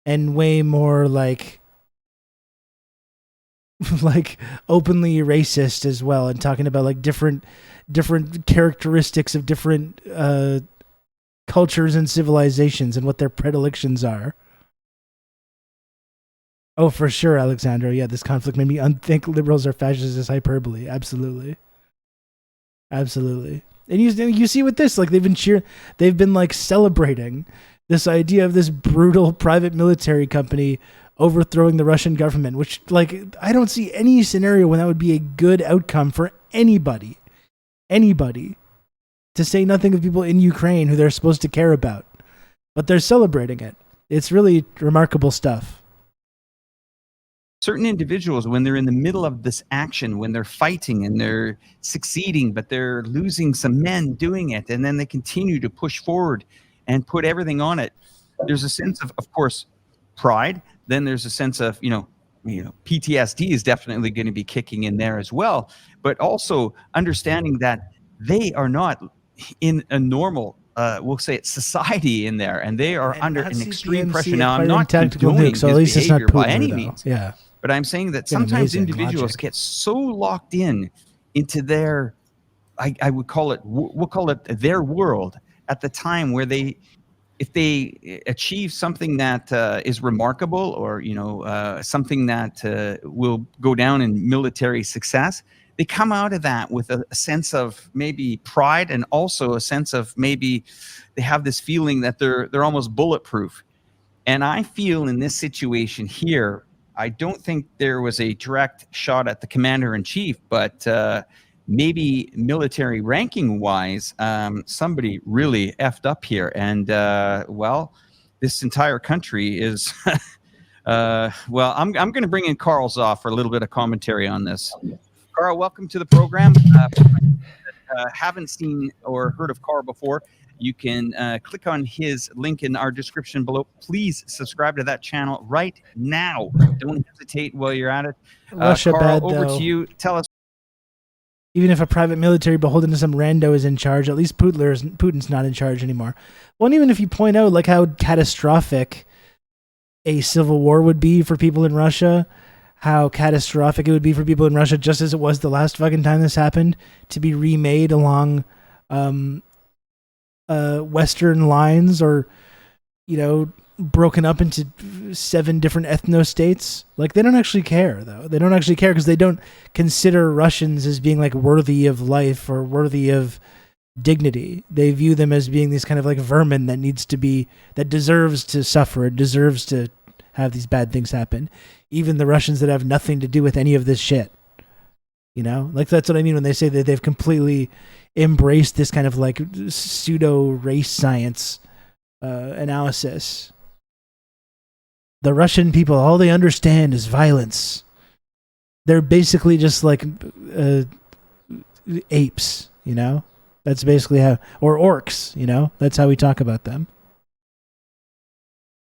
and way more like openly racist as well, and talking about like different characteristics of different cultures and civilizations and what their predilections are. Oh, for sure, Alexandro. Yeah, this conflict made me unthink liberals are fascists as hyperbole. Absolutely. And you see with this, like they've been like celebrating this idea of this brutal private military company overthrowing the Russian government, which like I don't see any scenario when that would be a good outcome for anybody, to say nothing of people in Ukraine who they're supposed to care about, but they're celebrating it. It's really remarkable stuff. Certain individuals, when they're in the middle of this action, when they're fighting and they're succeeding, but they're losing some men doing it, and then they continue to push forward and put everything on it. There's a sense of course, pride. Then there's a sense of, PTSD is definitely going to be kicking in there as well. But also understanding that they are not in a normal, we'll say it's society in there, and they are under an extreme pressure. Now, I'm not condoning his behavior by any means. Yeah. But I'm saying that sometimes individuals get so locked into their, I would call it, we'll call it their world at the time where if they achieve something that is remarkable, or something that will go down in military success, they come out of that with a sense of maybe pride, and also a sense of maybe they have this feeling that they're almost bulletproof. And I feel in this situation here, I don't think there was a direct shot at the commander-in-chief, but maybe military ranking-wise, somebody really effed up here. And, this entire country is... I'm going to bring in Carl Zoff for a little bit of commentary on this. Carl, welcome to the program. Haven't seen or heard of Carl before, you can click on his link in our description below. Please subscribe to that channel right now. Don't hesitate while you're at it. Russia Carl, bad, over though. to you. Tell us. Even if a private military beholden to some rando is in charge, at least Putin's not in charge anymore. Well, and even if you point out like how catastrophic a civil war would be for people in Russia, how catastrophic it would be for people in Russia, just as it was the last fucking time this happened, to be remade along Western lines, or broken up into 7 different ethno-states. Like, they don't actually care, though. They don't actually care because they don't consider Russians as being like worthy of life or worthy of dignity. They view them as being these kind of like vermin that deserves to suffer, it deserves to have these bad things happen. Even the Russians that have nothing to do with any of this shit. Like, that's what I mean when they say that they've completely embraced this kind of like pseudo race science analysis. The Russian people, all they understand is violence. They're basically just like apes, That's basically how, or orcs, that's how we talk about them.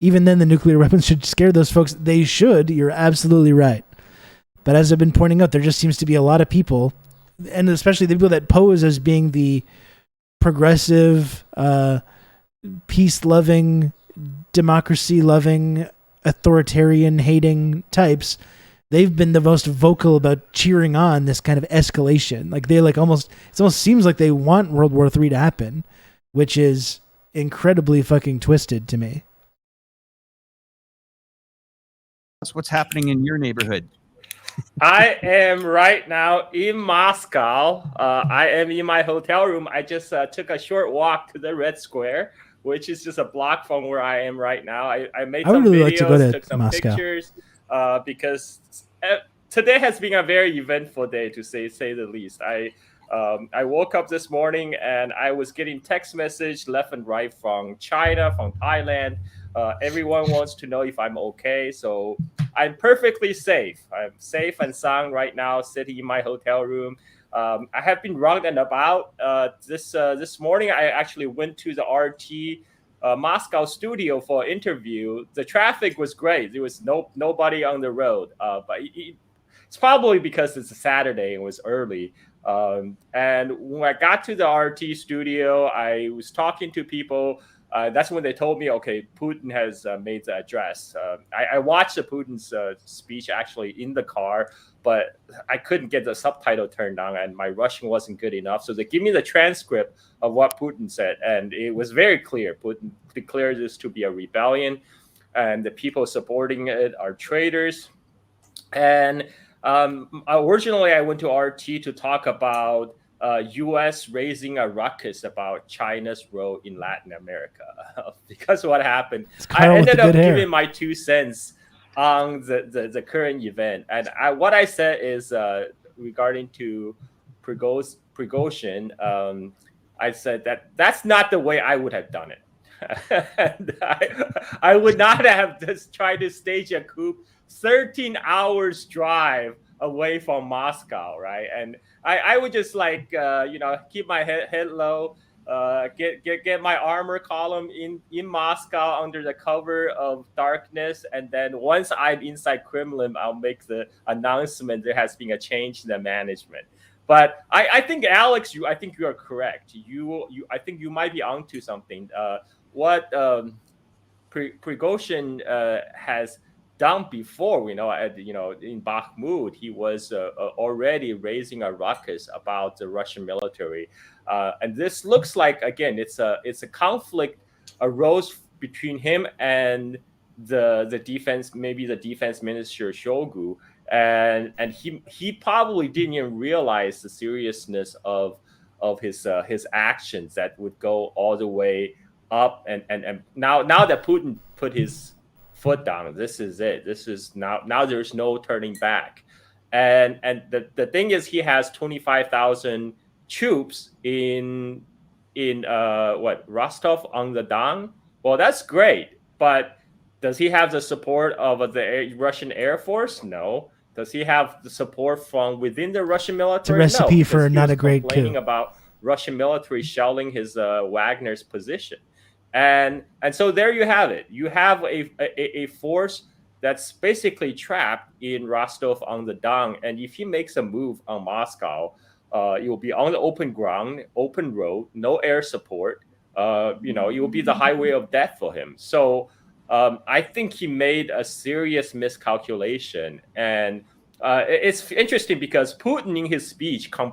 Even then, the nuclear weapons should scare those folks. They should. You're absolutely right. But as I've been pointing out, there just seems to be a lot of people, and especially the people that pose as being the progressive, peace-loving, democracy-loving, authoritarian-hating types. They've been the most vocal about cheering on this kind of escalation. Like, they it almost seems like they want World War III to happen, which is incredibly fucking twisted to me. That's what's happening in your neighborhood. I am right now in Moscow. I am in my hotel room. I just took a short walk to the Red Square, which is just a block from where I am right now. I made some videos, took some pictures, because today has been a very eventful day, to say the least. I woke up this morning and I was getting text message left and right from China, from Thailand. Everyone wants to know if I'm okay. So I'm perfectly safe. I'm safe and sound right now, sitting in my hotel room. I have been running about. This morning, I actually went to the RT Moscow studio for an interview. The traffic was great. There was nobody on the road. But it's probably because it's a Saturday and it was early. And when I got to the RT studio, I was talking to people. That's when they told me, okay, Putin has made the address. I watched the Putin's speech actually in the car, but I couldn't get the subtitle turned on, and my Russian wasn't good enough. So they give me the transcript of what Putin said, and it was very clear. Putin declared this to be a rebellion, and the people supporting it are traitors. And originally, I went to RT to talk about U.S. raising a ruckus about China's role in Latin America. Because what happened, I ended up giving my 2 cents on the current event. And what I said is regarding to Prigozhin, I said that's not the way I would have done it. And I would not have just tried to stage a coup 13 hours drive away from Moscow, right? And I would just keep my head low, get my armor column in Moscow under the cover of darkness, and then once I'm inside Kremlin, I'll make the announcement there has been a change in the management. But I think, Alex, I think you are correct. I think you might be onto something. What Prigozhin has done before, we know, in Bakhmut, he was already raising a ruckus about the Russian military, and this looks like, again, it's a conflict arose between him and the defense, maybe the defense minister Shoigu, and he probably didn't even realize the seriousness of his actions that would go all the way up, and now that Putin put his foot down, this is it. This is now there's no turning back. And the thing is, he has 25,000 troops in Rostov on the Don. Well, that's great, but does he have the support of the Russian Air Force? No. Does he have the support from within the Russian military? It's a recipe no, for not a great complaining coup. About Russian military shelling his Wagner's position. And so there you have it. You have a force that's basically trapped in Rostov on the Don. And if he makes a move on Moscow, it will be on the open ground, open road, no air support. It will be the highway of death for him. So I think he made a serious miscalculation. And it's interesting because Putin, in his speech, I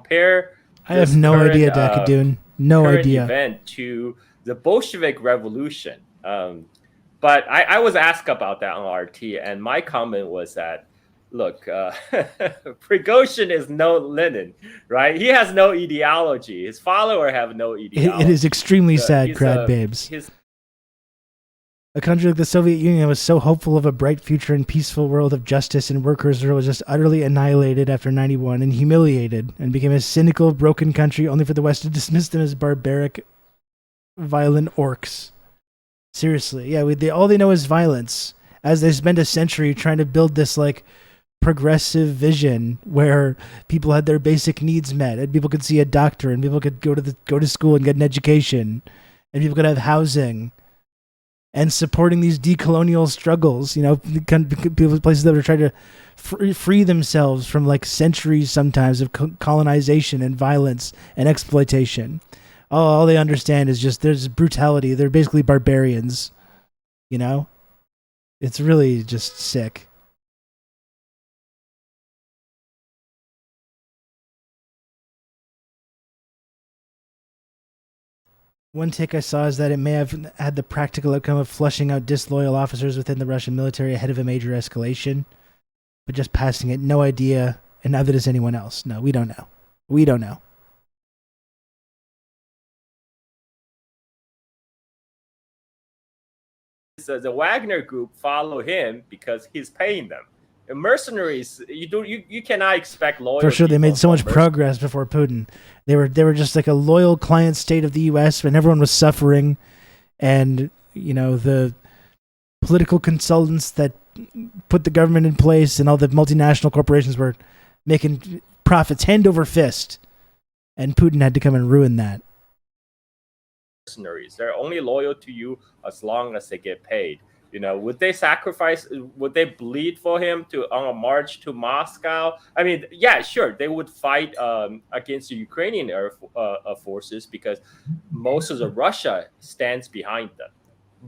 have no idea, Dakadun. No idea. Event to the Bolshevik Revolution. But I was asked about that on RT, and my comment was that, look, Prigozhin is no Lenin, right? He has no ideology. His followers have no ideology. It is extremely sad, Crad Babes. A country like the Soviet Union was so hopeful of a bright future and peaceful world of justice and workers was just utterly annihilated after 91 and humiliated and became a cynical, broken country only for the West to dismiss them as barbaric, violent orcs. Seriously, yeah, all they know is violence, as they spent a century trying to build this like progressive vision where people had their basic needs met and people could see a doctor and people could go to school and get an education and people could have housing. And supporting these decolonial struggles, places that were trying to free themselves from like centuries sometimes of colonization and violence and exploitation. All they understand is just there's brutality. They're basically barbarians, It's really just sick. One take I saw is that it may have had the practical outcome of flushing out disloyal officers within the Russian military ahead of a major escalation, but just passing it, no idea, and neither does anyone else. No, we don't know. We don't know. So the Wagner group follow him because he's paying them. And mercenaries, you cannot expect loyalty. For sure, they made so much progress before Putin. They were just like a loyal client state of the U.S. when everyone was suffering, and the political consultants that put the government in place and all the multinational corporations were making profits hand over fist, and Putin had to come and ruin that. Mercenaries, they're only loyal to you as long as they get paid. Would they sacrifice? Would they bleed for him on a march to Moscow? I mean, yeah, sure, they would fight against the Ukrainian air forces because most of the Russia stands behind them.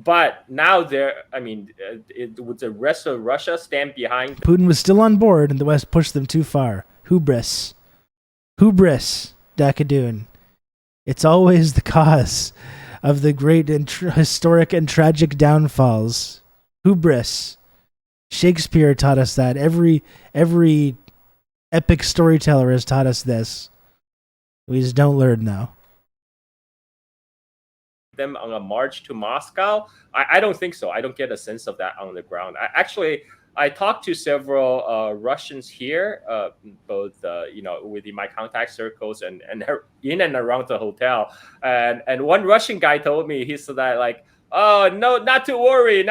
But now would the rest of Russia stand behind them? Putin was still on board, and the West pushed them too far. Hubris, Dakadun. It's always the cause of the great and historic and tragic downfalls. Hubris. Shakespeare taught us that. Every epic storyteller has taught us this. We just don't learn now. Them on a march to Moscow? I don't think so. I don't get a sense of that on the ground. I talked to several Russians here, both within my contact circles and in and around the hotel. And one Russian guy told me, he said that like, oh no, not to worry.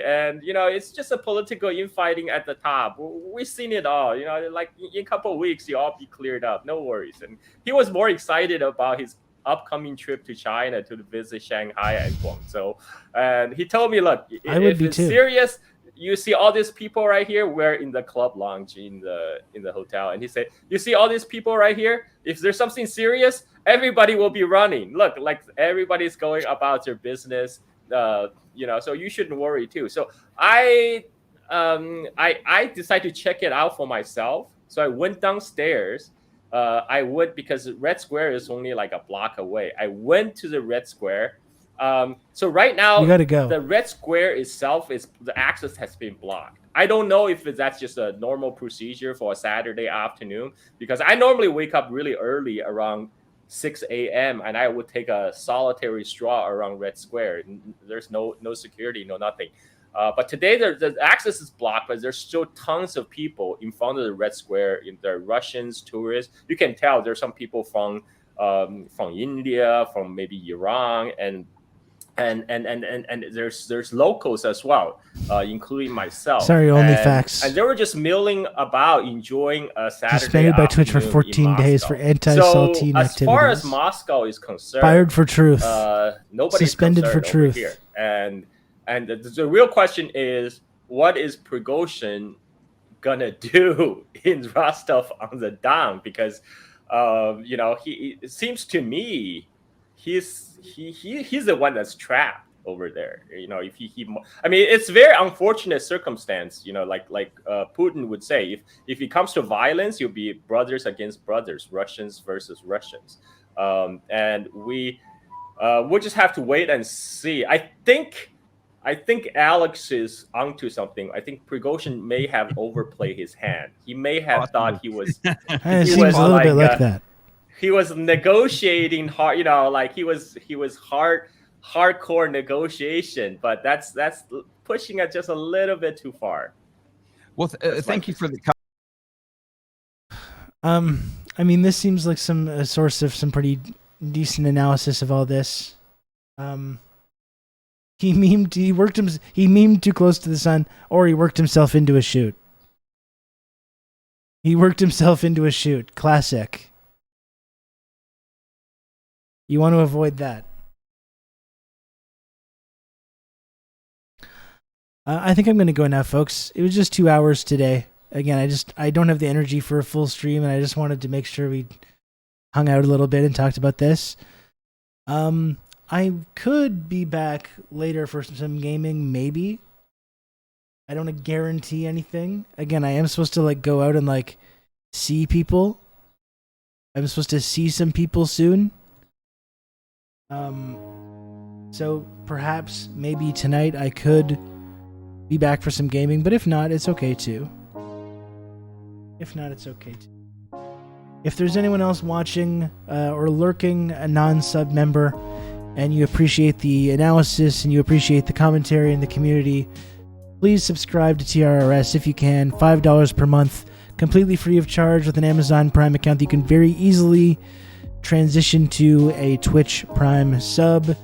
And it's just a political infighting at the top. We've seen it all. Like in a couple of weeks, you all be cleared up. No worries. And he was more excited about his upcoming trip to China to visit Shanghai and Guangzhou. And he told me, look, I would if be it's too. serious, you see all these people right here. We're in the club lounge in the hotel, and he said, you see all these people right here. If there's something serious, everybody will be running. Look, like everybody's going about their business. You know, so you shouldn't worry too. So I decided to check it out for myself. So I went downstairs. I would, because Red Square is only like a block away. I went to the Red Square. So right now, You gotta go. the Red Square itself the access has been blocked. I don't know if that's just a normal procedure for a Saturday afternoon, because I normally wake up really early around 6 a.m. and I would take a solitary stroll around Red Square. There's no security, no nothing. But today the access is blocked, but there's still tons of people in front of the Red Square. There are Russians, tourists. You can tell there's some people from India, from maybe Iran, and there's locals as well, including myself. Sorry, only facts. And they were just milling about, enjoying a Saturday Suspended by Twitch for 14 days for anti-saltine activities. As far as Moscow is concerned, fired for truth. Nobody's suspended for truth. Here. And the real question is, what is Prigozhin gonna do in Rostov-on-the-Don? Because you know, it seems to me he's the one that's trapped over there. You know, if I mean, it's very unfortunate circumstance. You know, like Putin would say, if it comes to violence, you'll be brothers against brothers, Russians versus Russians, and we'll just have to wait and see. I think Alex is onto something. I think Prigozhin may have overplayed his hand. He may have thought he was. It seems a little bit like that. He was negotiating hard, you know, like he was hardcore negotiation, but that's pushing it just a little bit too far. Well, thank you for the. I mean, this seems like a source of some pretty decent analysis of all this. He memed too close to the sun, or he worked himself into a shoot. Classic. You want to avoid that. I think I'm going to go now, folks. It was just 2 hours today. Again, I don't have the energy for a full stream, and I just wanted to make sure we hung out a little bit and talked about this. I could be back later for some gaming, maybe. I don't guarantee anything. Again, I am supposed to go out and see people. I'm supposed to see some people soon. So perhaps maybe tonight I could be back for some gaming, but if not, it's okay too. If there's anyone else watching or lurking, a non-sub member, and you appreciate the analysis and you appreciate the commentary and the community, please subscribe to TRRS if you can. $5 per month, completely free of charge, with an Amazon Prime account that you can very easily transition to a Twitch Prime sub.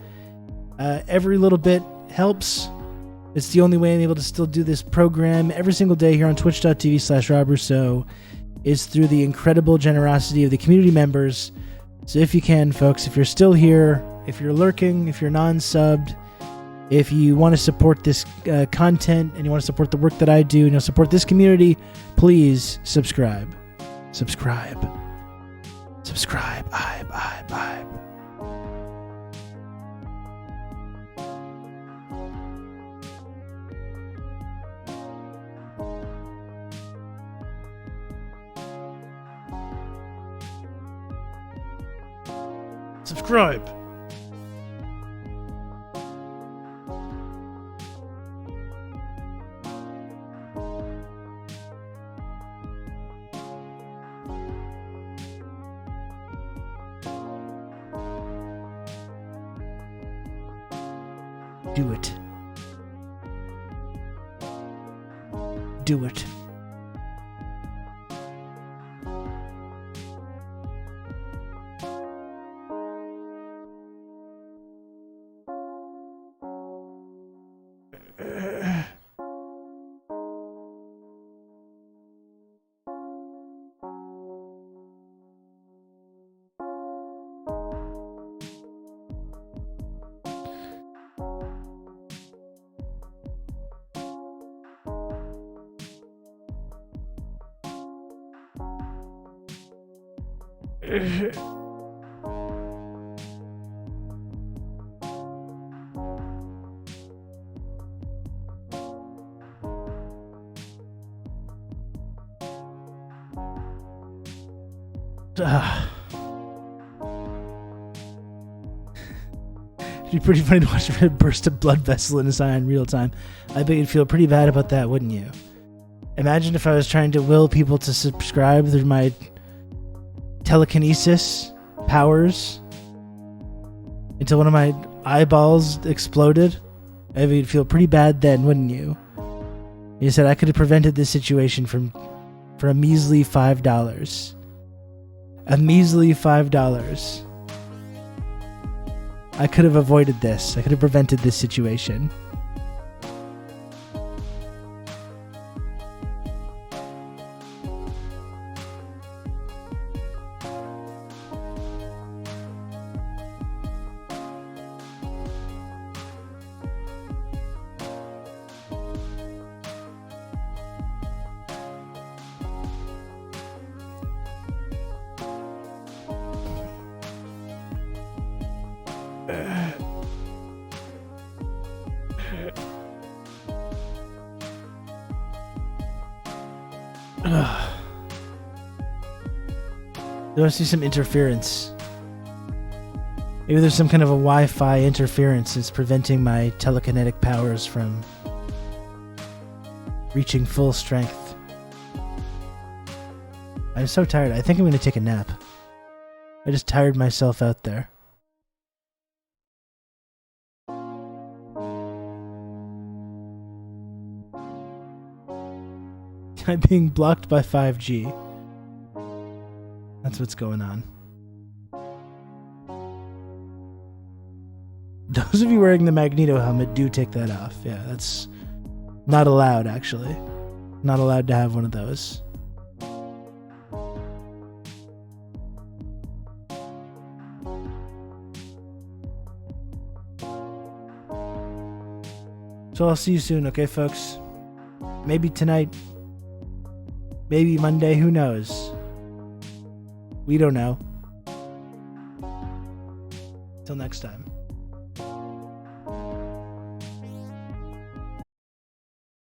Every little bit helps. It's the only way I'm able to still do this program every single day here on twitch.tv/RobRousseau is through the incredible generosity of the community members. So if you can, folks, if you're still here, if you're lurking, if you're non-subbed, if you want to support this content and you want to support the work that I do and you'll support this community, please subscribe. I. Subscribe. Do it. Do it. It'd be pretty funny to watch a burst a blood vessel in his eye in real time. I bet you'd feel pretty bad about that, wouldn't you? Imagine if I was trying to will people to subscribe through my telekinesis powers until one of my eyeballs exploded. I bet you'd feel pretty bad then, wouldn't you? You said I could have prevented this situation for a measly $5. A measly $5. I could have avoided this. I could have prevented this situation. There must be some interference. Maybe there's some kind of a Wi-Fi interference that's preventing my telekinetic powers from reaching full strength. I'm so tired. I think I'm going to take a nap. I just tired myself out there. I'm being blocked by 5G. That's what's going on. Those of you wearing the Magneto helmet, do take that off. Yeah, that's not allowed, actually. Not allowed to have one of those. So I'll see you soon, okay, folks? Maybe tonight. Maybe Monday, who knows? We don't know. Till next time.